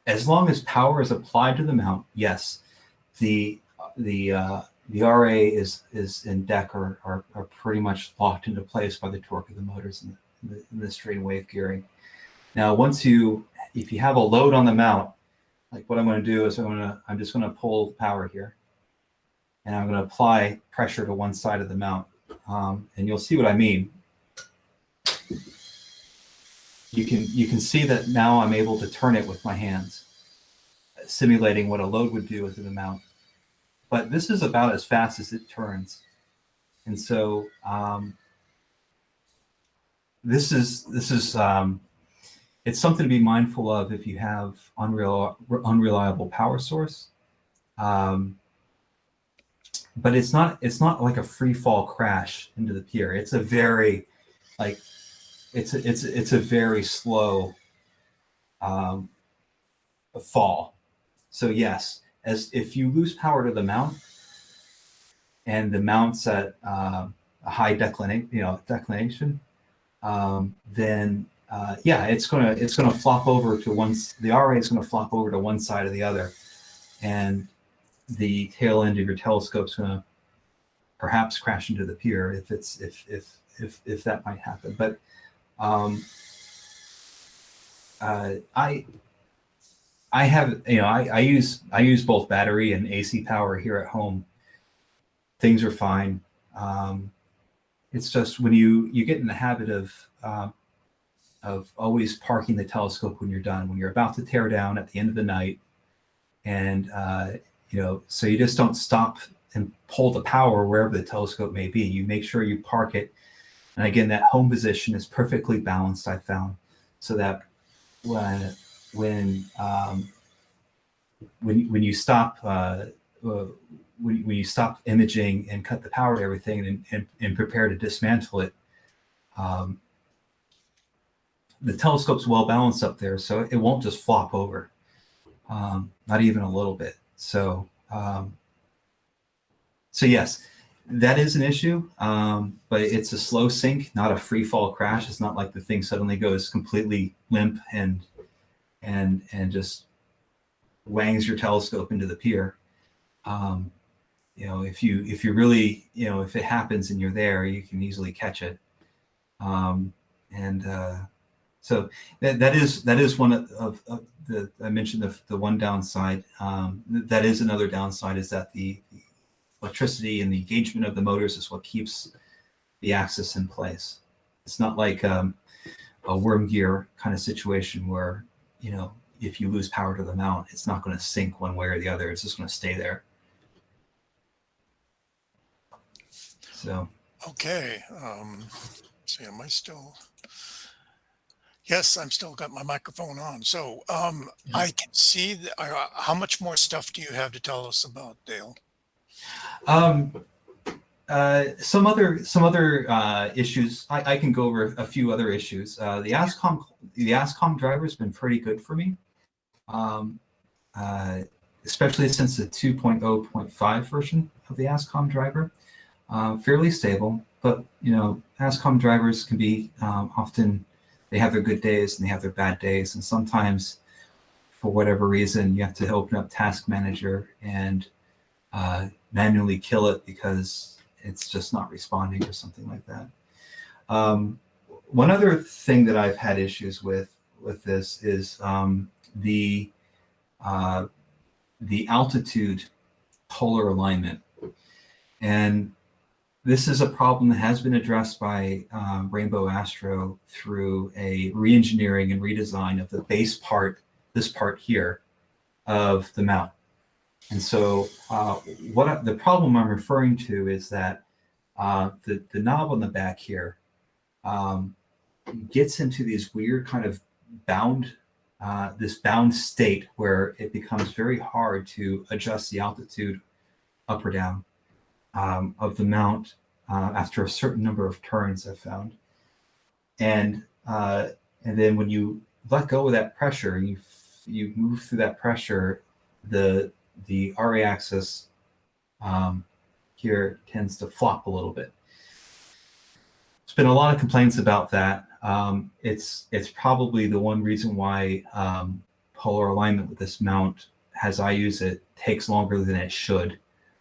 As long as power is applied to the mount, yes, the RA is and deck are pretty much locked into place by the torque of the motors and the strain wave gearing. Now, if you have a load on the mount, like what I'm going to do is I'm just going to pull power here, and I'm going to apply pressure to one side of the mount, and you'll see what I mean. You can see that now I'm able to turn it with my hands, simulating what a load would do within the mount. But this is about as fast as it turns, and so this is it's something to be mindful of if you have unreliable power source. But it's not like a free fall crash into the pier. It's a very it's a very slow fall. So yes, as if you lose power to the mount, and the mount's at a high declination, then yeah, it's gonna flop over to one. The RA is gonna flop over to one side or the other, and the tail end of your telescope's gonna perhaps crash into the pier if if that might happen. But I have, I use both battery and AC power here at home. Things are fine. It's just when you get in the habit of always parking the telescope when you're done, when you're about to tear down at the end of the night, and so you just don't stop and pull the power wherever the telescope may be. You make sure you park it, and again, that home position is perfectly balanced, I found, so that when you stop when you stop imaging and cut the power to everything and prepare to dismantle it, the telescope's well balanced up there, so it won't just flop over, not even a little bit. So yes, that is an issue, but it's a slow sink, not a free fall crash. It's not like the thing suddenly goes completely limp and just wangs your telescope into the pier. If you really, if it happens and you're there, you can easily catch it. So that is one of the, I mentioned the one downside. That is another downside, is that the electricity and the engagement of the motors is what keeps the axis in place. It's not like a worm gear kind of situation where, if you lose power to the mount, it's not going to sink one way or the other. It's just going to stay there. So. Okay. See, am I still? Yes, I'm still got my microphone on. So I can see how much more stuff do you have to tell us about, Dale? Some other issues. I can go over a few other issues. The ASCOM driver has been pretty good for me, especially since the 2.0.5 version of the ASCOM driver. Fairly stable, but ASCOM drivers can be often, they have their good days and they have their bad days, and sometimes for whatever reason you have to open up Task Manager and manually kill it because it's just not responding or something like that. One other thing that I've had issues with this is the altitude polar alignment, and this is a problem that has been addressed by Rainbow Astro through a re-engineering and redesign of the base part, this part here, of the mount. And so the problem I'm referring to is that the knob on the back here gets into these weird kind of bound state where it becomes very hard to adjust the altitude up or down of the mount after a certain number of turns, I've found. And then when you let go of that pressure, you move through that pressure, the RA axis here tends to flop a little bit. There's been a lot of complaints about that. It's probably the one reason why polar alignment with this mount, as I use it, takes longer than it should.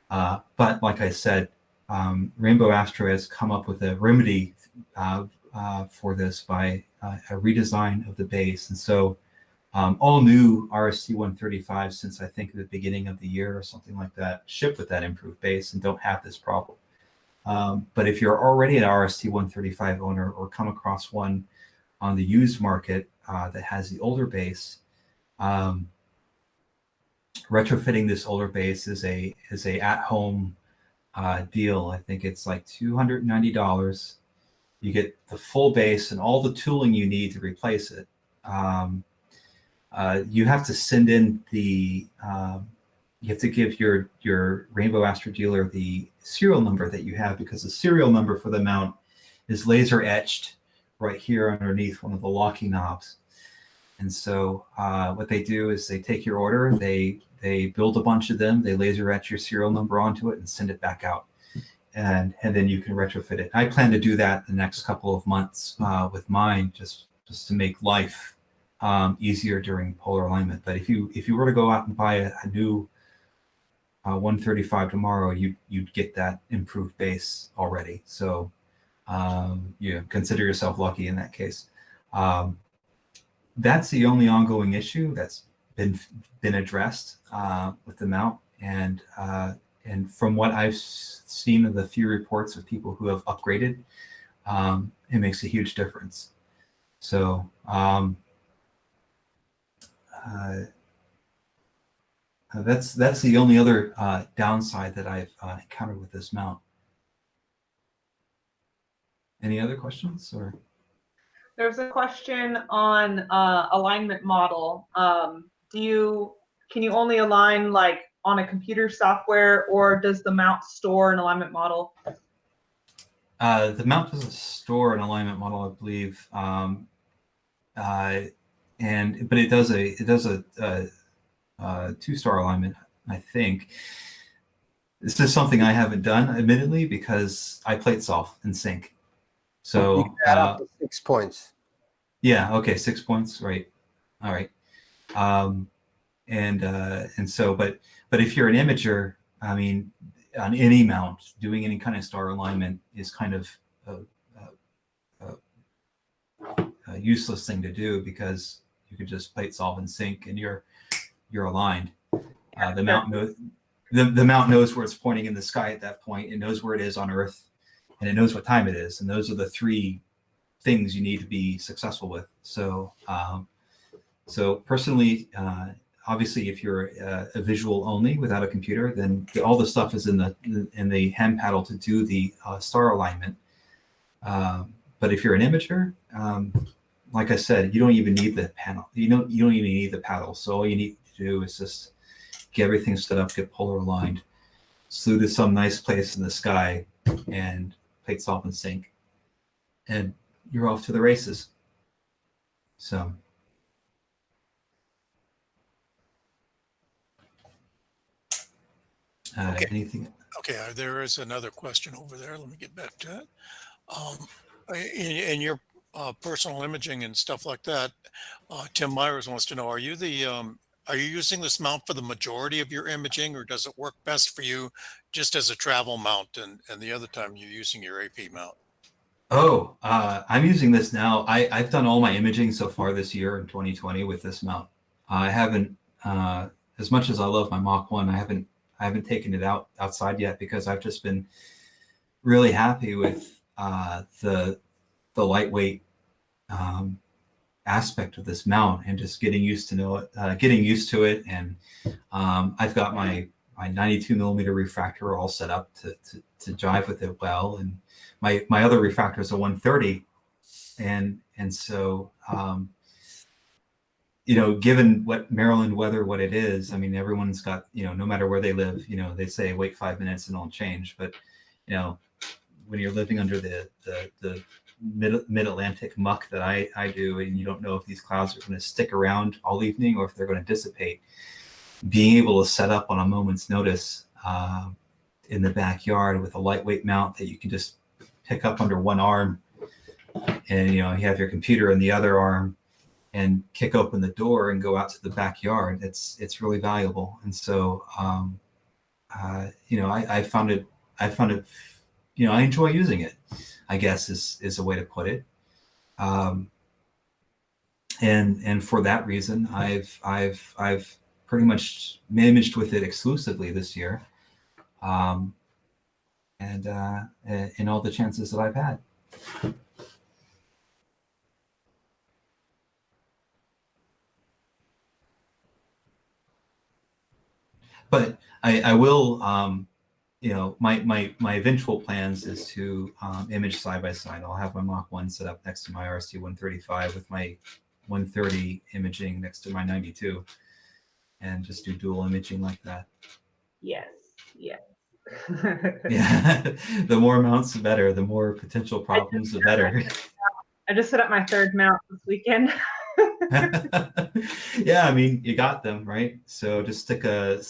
But like I said, Rainbow Astro has come up with a remedy for this by a redesign of the base. And so all new RST-135 since I think the beginning of the year or something like that ship with that improved base and don't have this problem. But if you're already an RST-135 owner or come across one on the used market that has the older base, retrofitting this older base is a at-home deal. I think it's like $290. You get the full base and all the tooling you need to replace it. You have to send in you have to give your Rainbow Astro dealer the serial number that you have, because the serial number for the mount is laser etched right here underneath one of the locking knobs. And so what they do is they take your order, they build a bunch of them, they laser etch your serial number onto it and send it back out. And then you can retrofit it. I plan to do that the next couple of months with mine, just to make life easier during polar alignment. But if you were to go out and buy a new 135 tomorrow, you'd get that improved base already. So you consider yourself lucky in that case. That's the only ongoing issue that's been addressed with the mount, and from what I've seen of the few reports of people who have upgraded, it makes a huge difference. So that's the only other downside that I've encountered with this mount. Any other questions? Or There's a question on alignment model. Can you only align like on a computer software, or does the mount store an alignment model? The mount doesn't store an alignment model, I believe, but it does a 2-star alignment, I think. This is something I haven't done, admittedly, because I plate solve and sync. So you can add up to 6 points. Yeah. Okay. 6 points. Right. All right. And so, but if you're an imager, I mean, on any mount, doing any kind of star alignment is kind of a useless thing to do, because you could just plate solve and sync and you're aligned. The mount knows the mount knows where it's pointing in the sky at that point. It knows where it is on Earth, and it knows what time it is. And those are the 3 things you need to be successful with. So, so personally, obviously, if you're a visual only without a computer, then all the stuff is in the hand paddle to do the star alignment. But if you're an imager, like I said, you don't even need the panel. You don't even need the paddle. So all you need to do is just get everything set up, get polar aligned, slew to some nice place in the sky, and plate solve and sync, and you're off to the races. So. Okay. Anything? Okay, there is another question over there. Let me get back to it. In your personal imaging and stuff like that, Tim Myers wants to know: are you using this mount for the majority of your imaging, or does it work best for you just as a travel mount, and the other time you're using your AP mount? Oh, I'm using this now. I've done all my imaging so far this year in 2020 with this mount. I haven't, as much as I love my Mach 1, I haven't taken it outside yet, because I've just been really happy with the lightweight aspect of this mount, and just getting used to it. And I've got my 92 millimeter refractor all set up to jive with it well, and my other refractor is a 130, and so given what Maryland weather, what it is, I mean, everyone's got, no matter where they live, they say wait 5 minutes and it'll change. But, when you're living under the mid-Atlantic muck that I do, and you don't know if these clouds are going to stick around all evening or if they're going to dissipate, being able to set up on a moment's notice in the backyard with a lightweight mount that you can just pick up under one arm, and, you have your computer in the other arm, and kick open the door and go out to the backyard, it's really valuable. And so, I found it, I enjoy using it, I guess is a way to put it. And for that reason, I've pretty much imaged with it exclusively this year. And in all the chances that I've had. But I will, my eventual plans is to image side by side. I'll have my Mach 1 set up next to my RST-135 with my 130 imaging next to my 92, and just do dual imaging like that. Yes. Yeah, the more mounts, the better. The more potential problems, the better. I just set up my 3rd mount this weekend. Yeah, I mean, you got them, right? So just stick a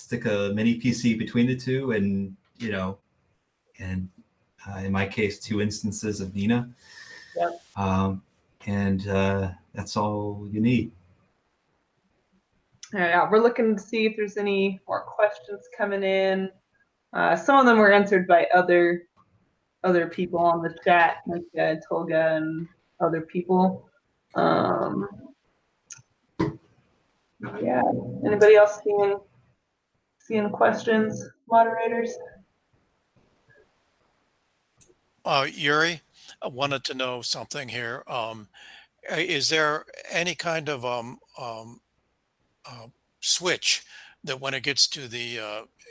mini PC between the two, and in my case, 2 instances of Nina. Yep. And that's all you need. Yeah, we're looking to see if there's any more questions coming in. Some of them were answered by other other people on the chat, like Tolga and other people. Yeah. Anybody else seeing questions, moderators? Yuri, I wanted to know something here. Is there any kind of uh, switch that when it gets to the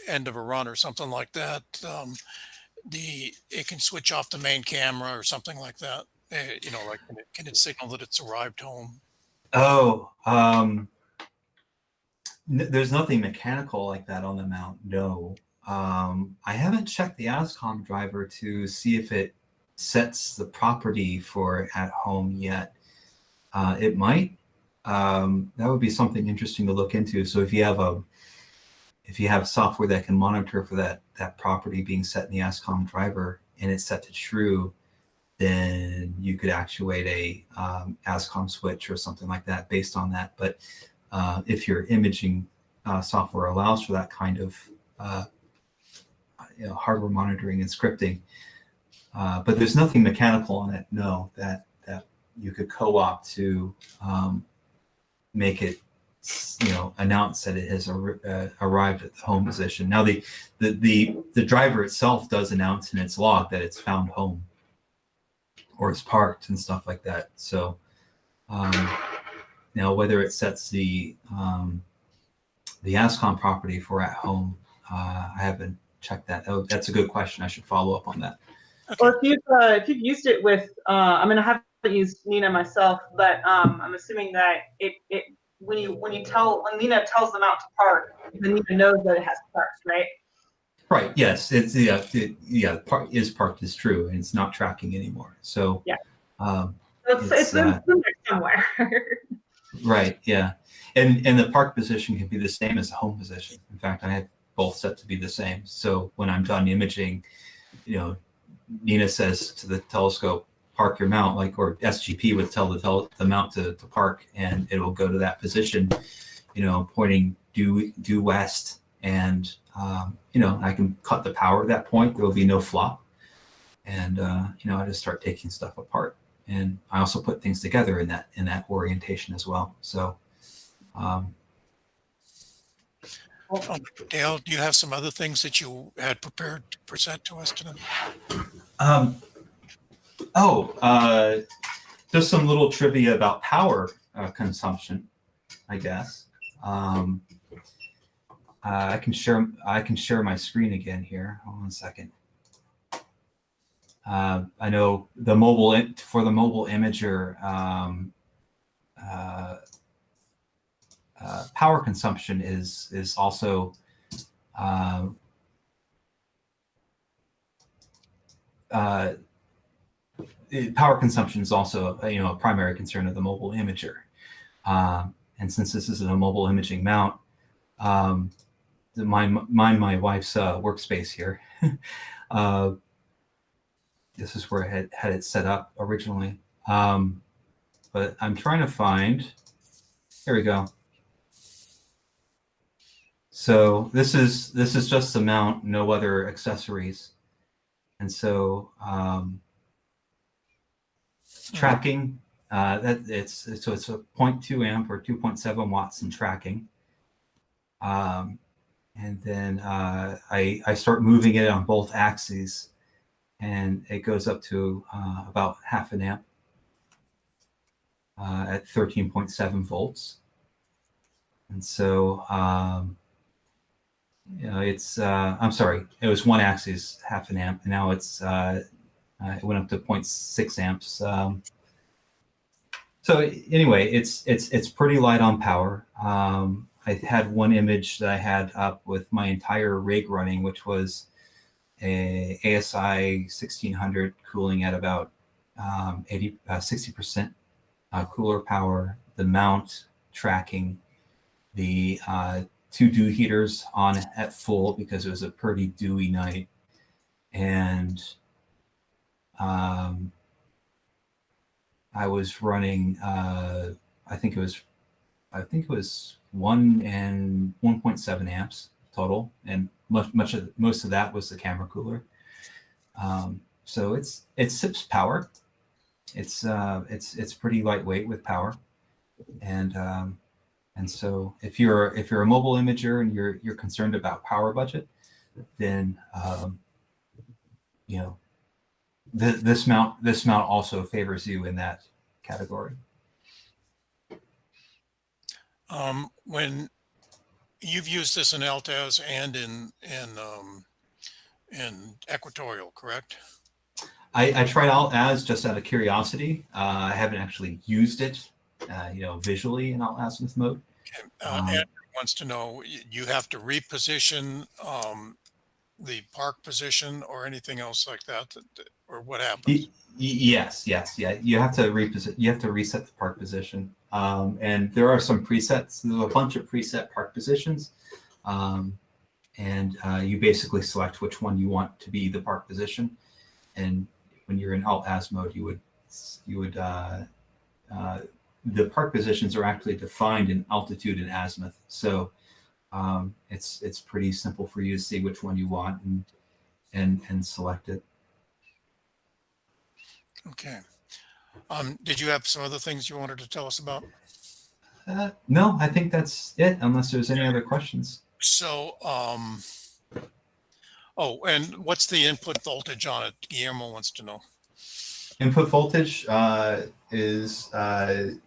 end of a run or something like that, it can switch off the main camera or something like that? You know, like can it signal that it's arrived home? Oh, there's nothing mechanical like that on the mount. No. I haven't checked the ASCOM driver to see if it sets the property for at home yet. It might. That would be something interesting to look into. So if you have software that can monitor for that property being set in the ASCOM driver and it's set to true, then you could actuate a ASCOM switch or something like that based on that. But if your imaging software allows for that kind of hardware monitoring and scripting, but there's nothing mechanical on it. No, that you could co-opt to make it, announce that it has arrived at the home position. Now the driver itself does announce in its log that it's found home or it's parked and stuff like that. So now whether it sets the ASCOM property for at home, I haven't checked that. Oh, that's a good question. I should follow up on that. Or if you've used it with, I mean, I haven't used Nina myself, but I'm assuming that when Nina tells them out to park, then Nina knows that it has parked, right? Right. Yes. It's park is parked is true, and it's not tracking anymore. So yeah, it's in there somewhere. Right. Yeah. And the park position can be the same as the home position. In fact, I have both set to be the same. So when I'm done imaging, Nina says to the telescope, park your mount, or SGP would tell the mount to park, and it will go to that position, pointing due west. And, I can cut the power at that point. There will be no flop. And, I just start taking stuff apart. And I also put things together in that orientation as well. So, Dale, do you have some other things that you had prepared to present to us today? Just some little trivia about power consumption, I guess. I can share my screen again here. Hold on a second. I know for the mobile imager, power consumption is also power consumption is also a primary concern of the mobile imager. And since this is a mobile imaging mount, my wife's workspace here. This is where I had it set up originally. But I'm trying to find, here we go. So this is just the mount, no other accessories. And so tracking, it's a 0.2 amp or 2.7 watts in tracking. And then I start moving it on both axes, and it goes up to about half an amp at 13.7 volts. And so, it's, I'm sorry, it was one axis, half an amp, and now it's, it went up to 0.6 amps. So anyway, it's pretty light on power. I had one image that I had up with my entire rig running, which was a ASI 1600 cooling at about 60% cooler power, the mount tracking, the 2 dew heaters on at full because it was a pretty dewy night, and I was running I think it was 1 and 1.7 amps total, and most of that was the camera cooler. So it sips power. It's pretty lightweight with power, and so if you're a mobile imager and you're concerned about power budget, then you know this mount also favors you in that category. When you've used this in Alt-az and in equatorial, correct? I tried Alt-az just out of curiosity. I haven't actually used it, visually in Alt-azimuth mode. Andrew wants to know, you have to reposition the park position or anything else like that, or what happens? Yes. Yeah. You have to reset the park position. And there are some presets. There's a bunch of preset park positions. And you basically select which one you want to be the park position. And when you're in Alt-az mode, the park positions are actually defined in altitude and azimuth. So it's pretty simple for you to see which one you want and select it. Okay. Did you have some other things you wanted to tell us about? No, I think that's it, unless there's any other questions. So, oh, and what's the input voltage on it? Guillermo wants to know. Input voltage is I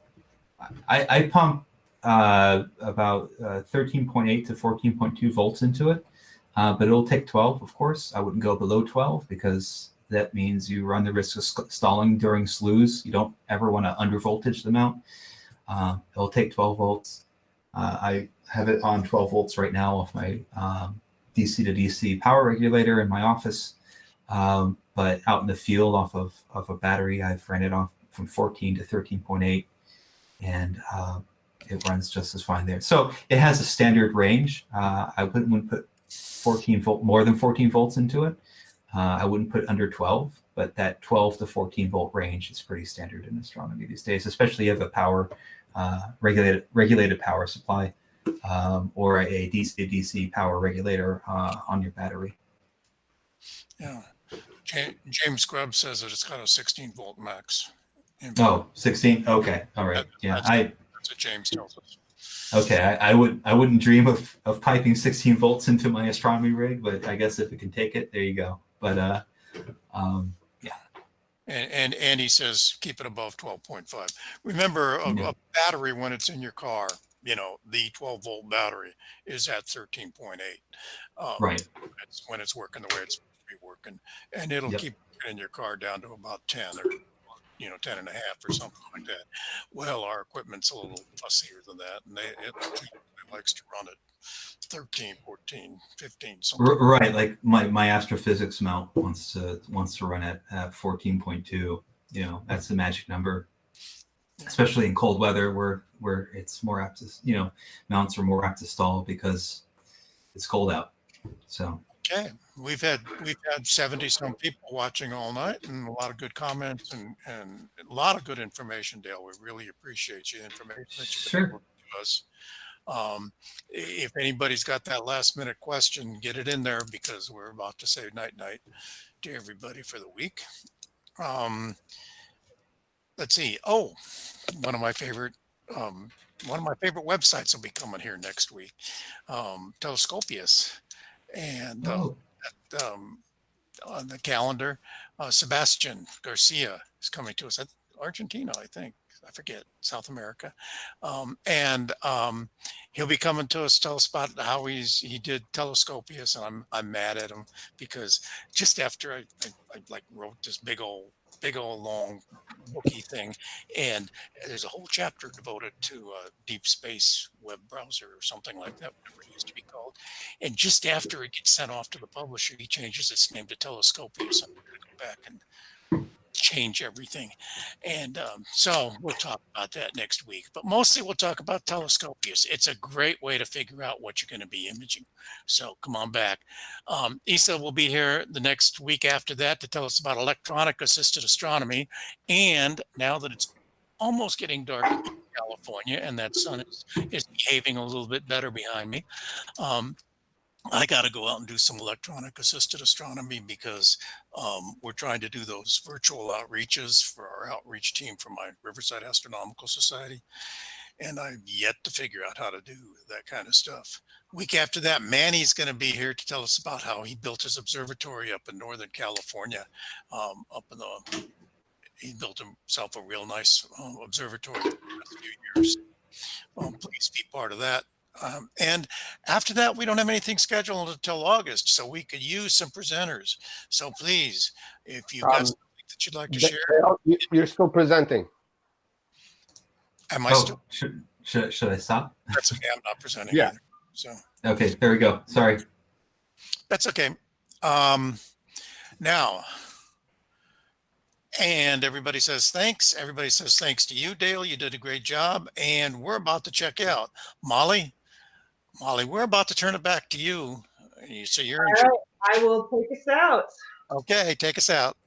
pump about 13.8 to 14.2 volts into it, but it'll take 12, of course. I wouldn't go below 12 because that means you run the risk of stalling during slews. You don't ever want to under voltage the mount. It'll take 12 volts. I have it on 12 volts right now off my DC to DC power regulator in my office. But out in the field off of a battery, I've ran it off from 14 to 13.8, and it runs just as fine there. So it has a standard range. I wouldn't put 14 volt, more than 14 volts into it. I wouldn't put under 12, but that 12 to 14 volt range is pretty standard in astronomy these days, especially if you have a power regulated power supply or a DC to DC power regulator on your battery. Yeah. James Grubb says that it's got a 16 volt max. Oh, 16. Okay. All right. Yeah. That's what James tells us. Okay. I wouldn't dream of piping 16 volts into my astronomy rig, but I guess if it can take it, there you go. But yeah. And Andy says keep it above 12.5. Remember, a battery when it's in your car, the 12 volt battery is at 13.8. Right. When it's working the way it's supposed to be working, and it'll keep it in your car down to about 10 or 10 and a half or something like that. Well, our equipment's a little fussier than that, and it likes to run at 13, 14, 15. Something. Right, like my astrophysics mount wants to run at 14.2. That's the magic number, especially in cold weather where it's more apt to mounts are more apt to stall because it's cold out. So okay, we've had 70 some people watching all night, and a lot of good comments and a lot of good information, Dale. We really appreciate the information that you've been able to give us. If anybody's got that last minute question, get it in there because we're about to say night to everybody for the week. Let's see. Oh, one of my favorite websites will be coming here next week. Telescopius, and on the calendar, Sebastian Garcia is coming to us at Argentina, I think. I forget, South America. And he'll be coming to us, tell us about how he did Telescopius, and I'm mad at him because just after I wrote this big old long booky thing, and there's a whole chapter devoted to deep space web browser or something like that, whatever it used to be called. And just after it gets sent off to the publisher, he changes its name to Telescopius. I'm going to go back and change everything. And so we'll talk about that next week, but mostly we'll talk about Telescopius. It's a great way to figure out what you're going to be imaging. So come on back. Isa will be here the next week after that to tell us about electronic assisted astronomy. And now that it's almost getting dark in California and that sun is behaving a little bit better behind me, I got to go out and do some electronic assisted astronomy because we're trying to do those virtual outreaches for our outreach team for my Riverside Astronomical Society. And I've yet to figure out how to do that kind of stuff. Week after that, Manny's going to be here to tell us about how he built his observatory up in Northern California. He built himself a real nice observatory for the last few years. Please be part of that. And after that, we don't have anything scheduled until August, so we could use some presenters. So please, if you've got something that you'd like to share. You're still presenting. Am I still? Should I stop? That's okay. I'm not presenting Yeah. either. So Okay, there we go. Sorry. that's okay. Now, and everybody says thanks. Everybody says thanks to you, Dale. You did a great job. And we're about to check out. Molly, we're about to turn it back to you. So you're in All right, I will take us out. Okay, take us out.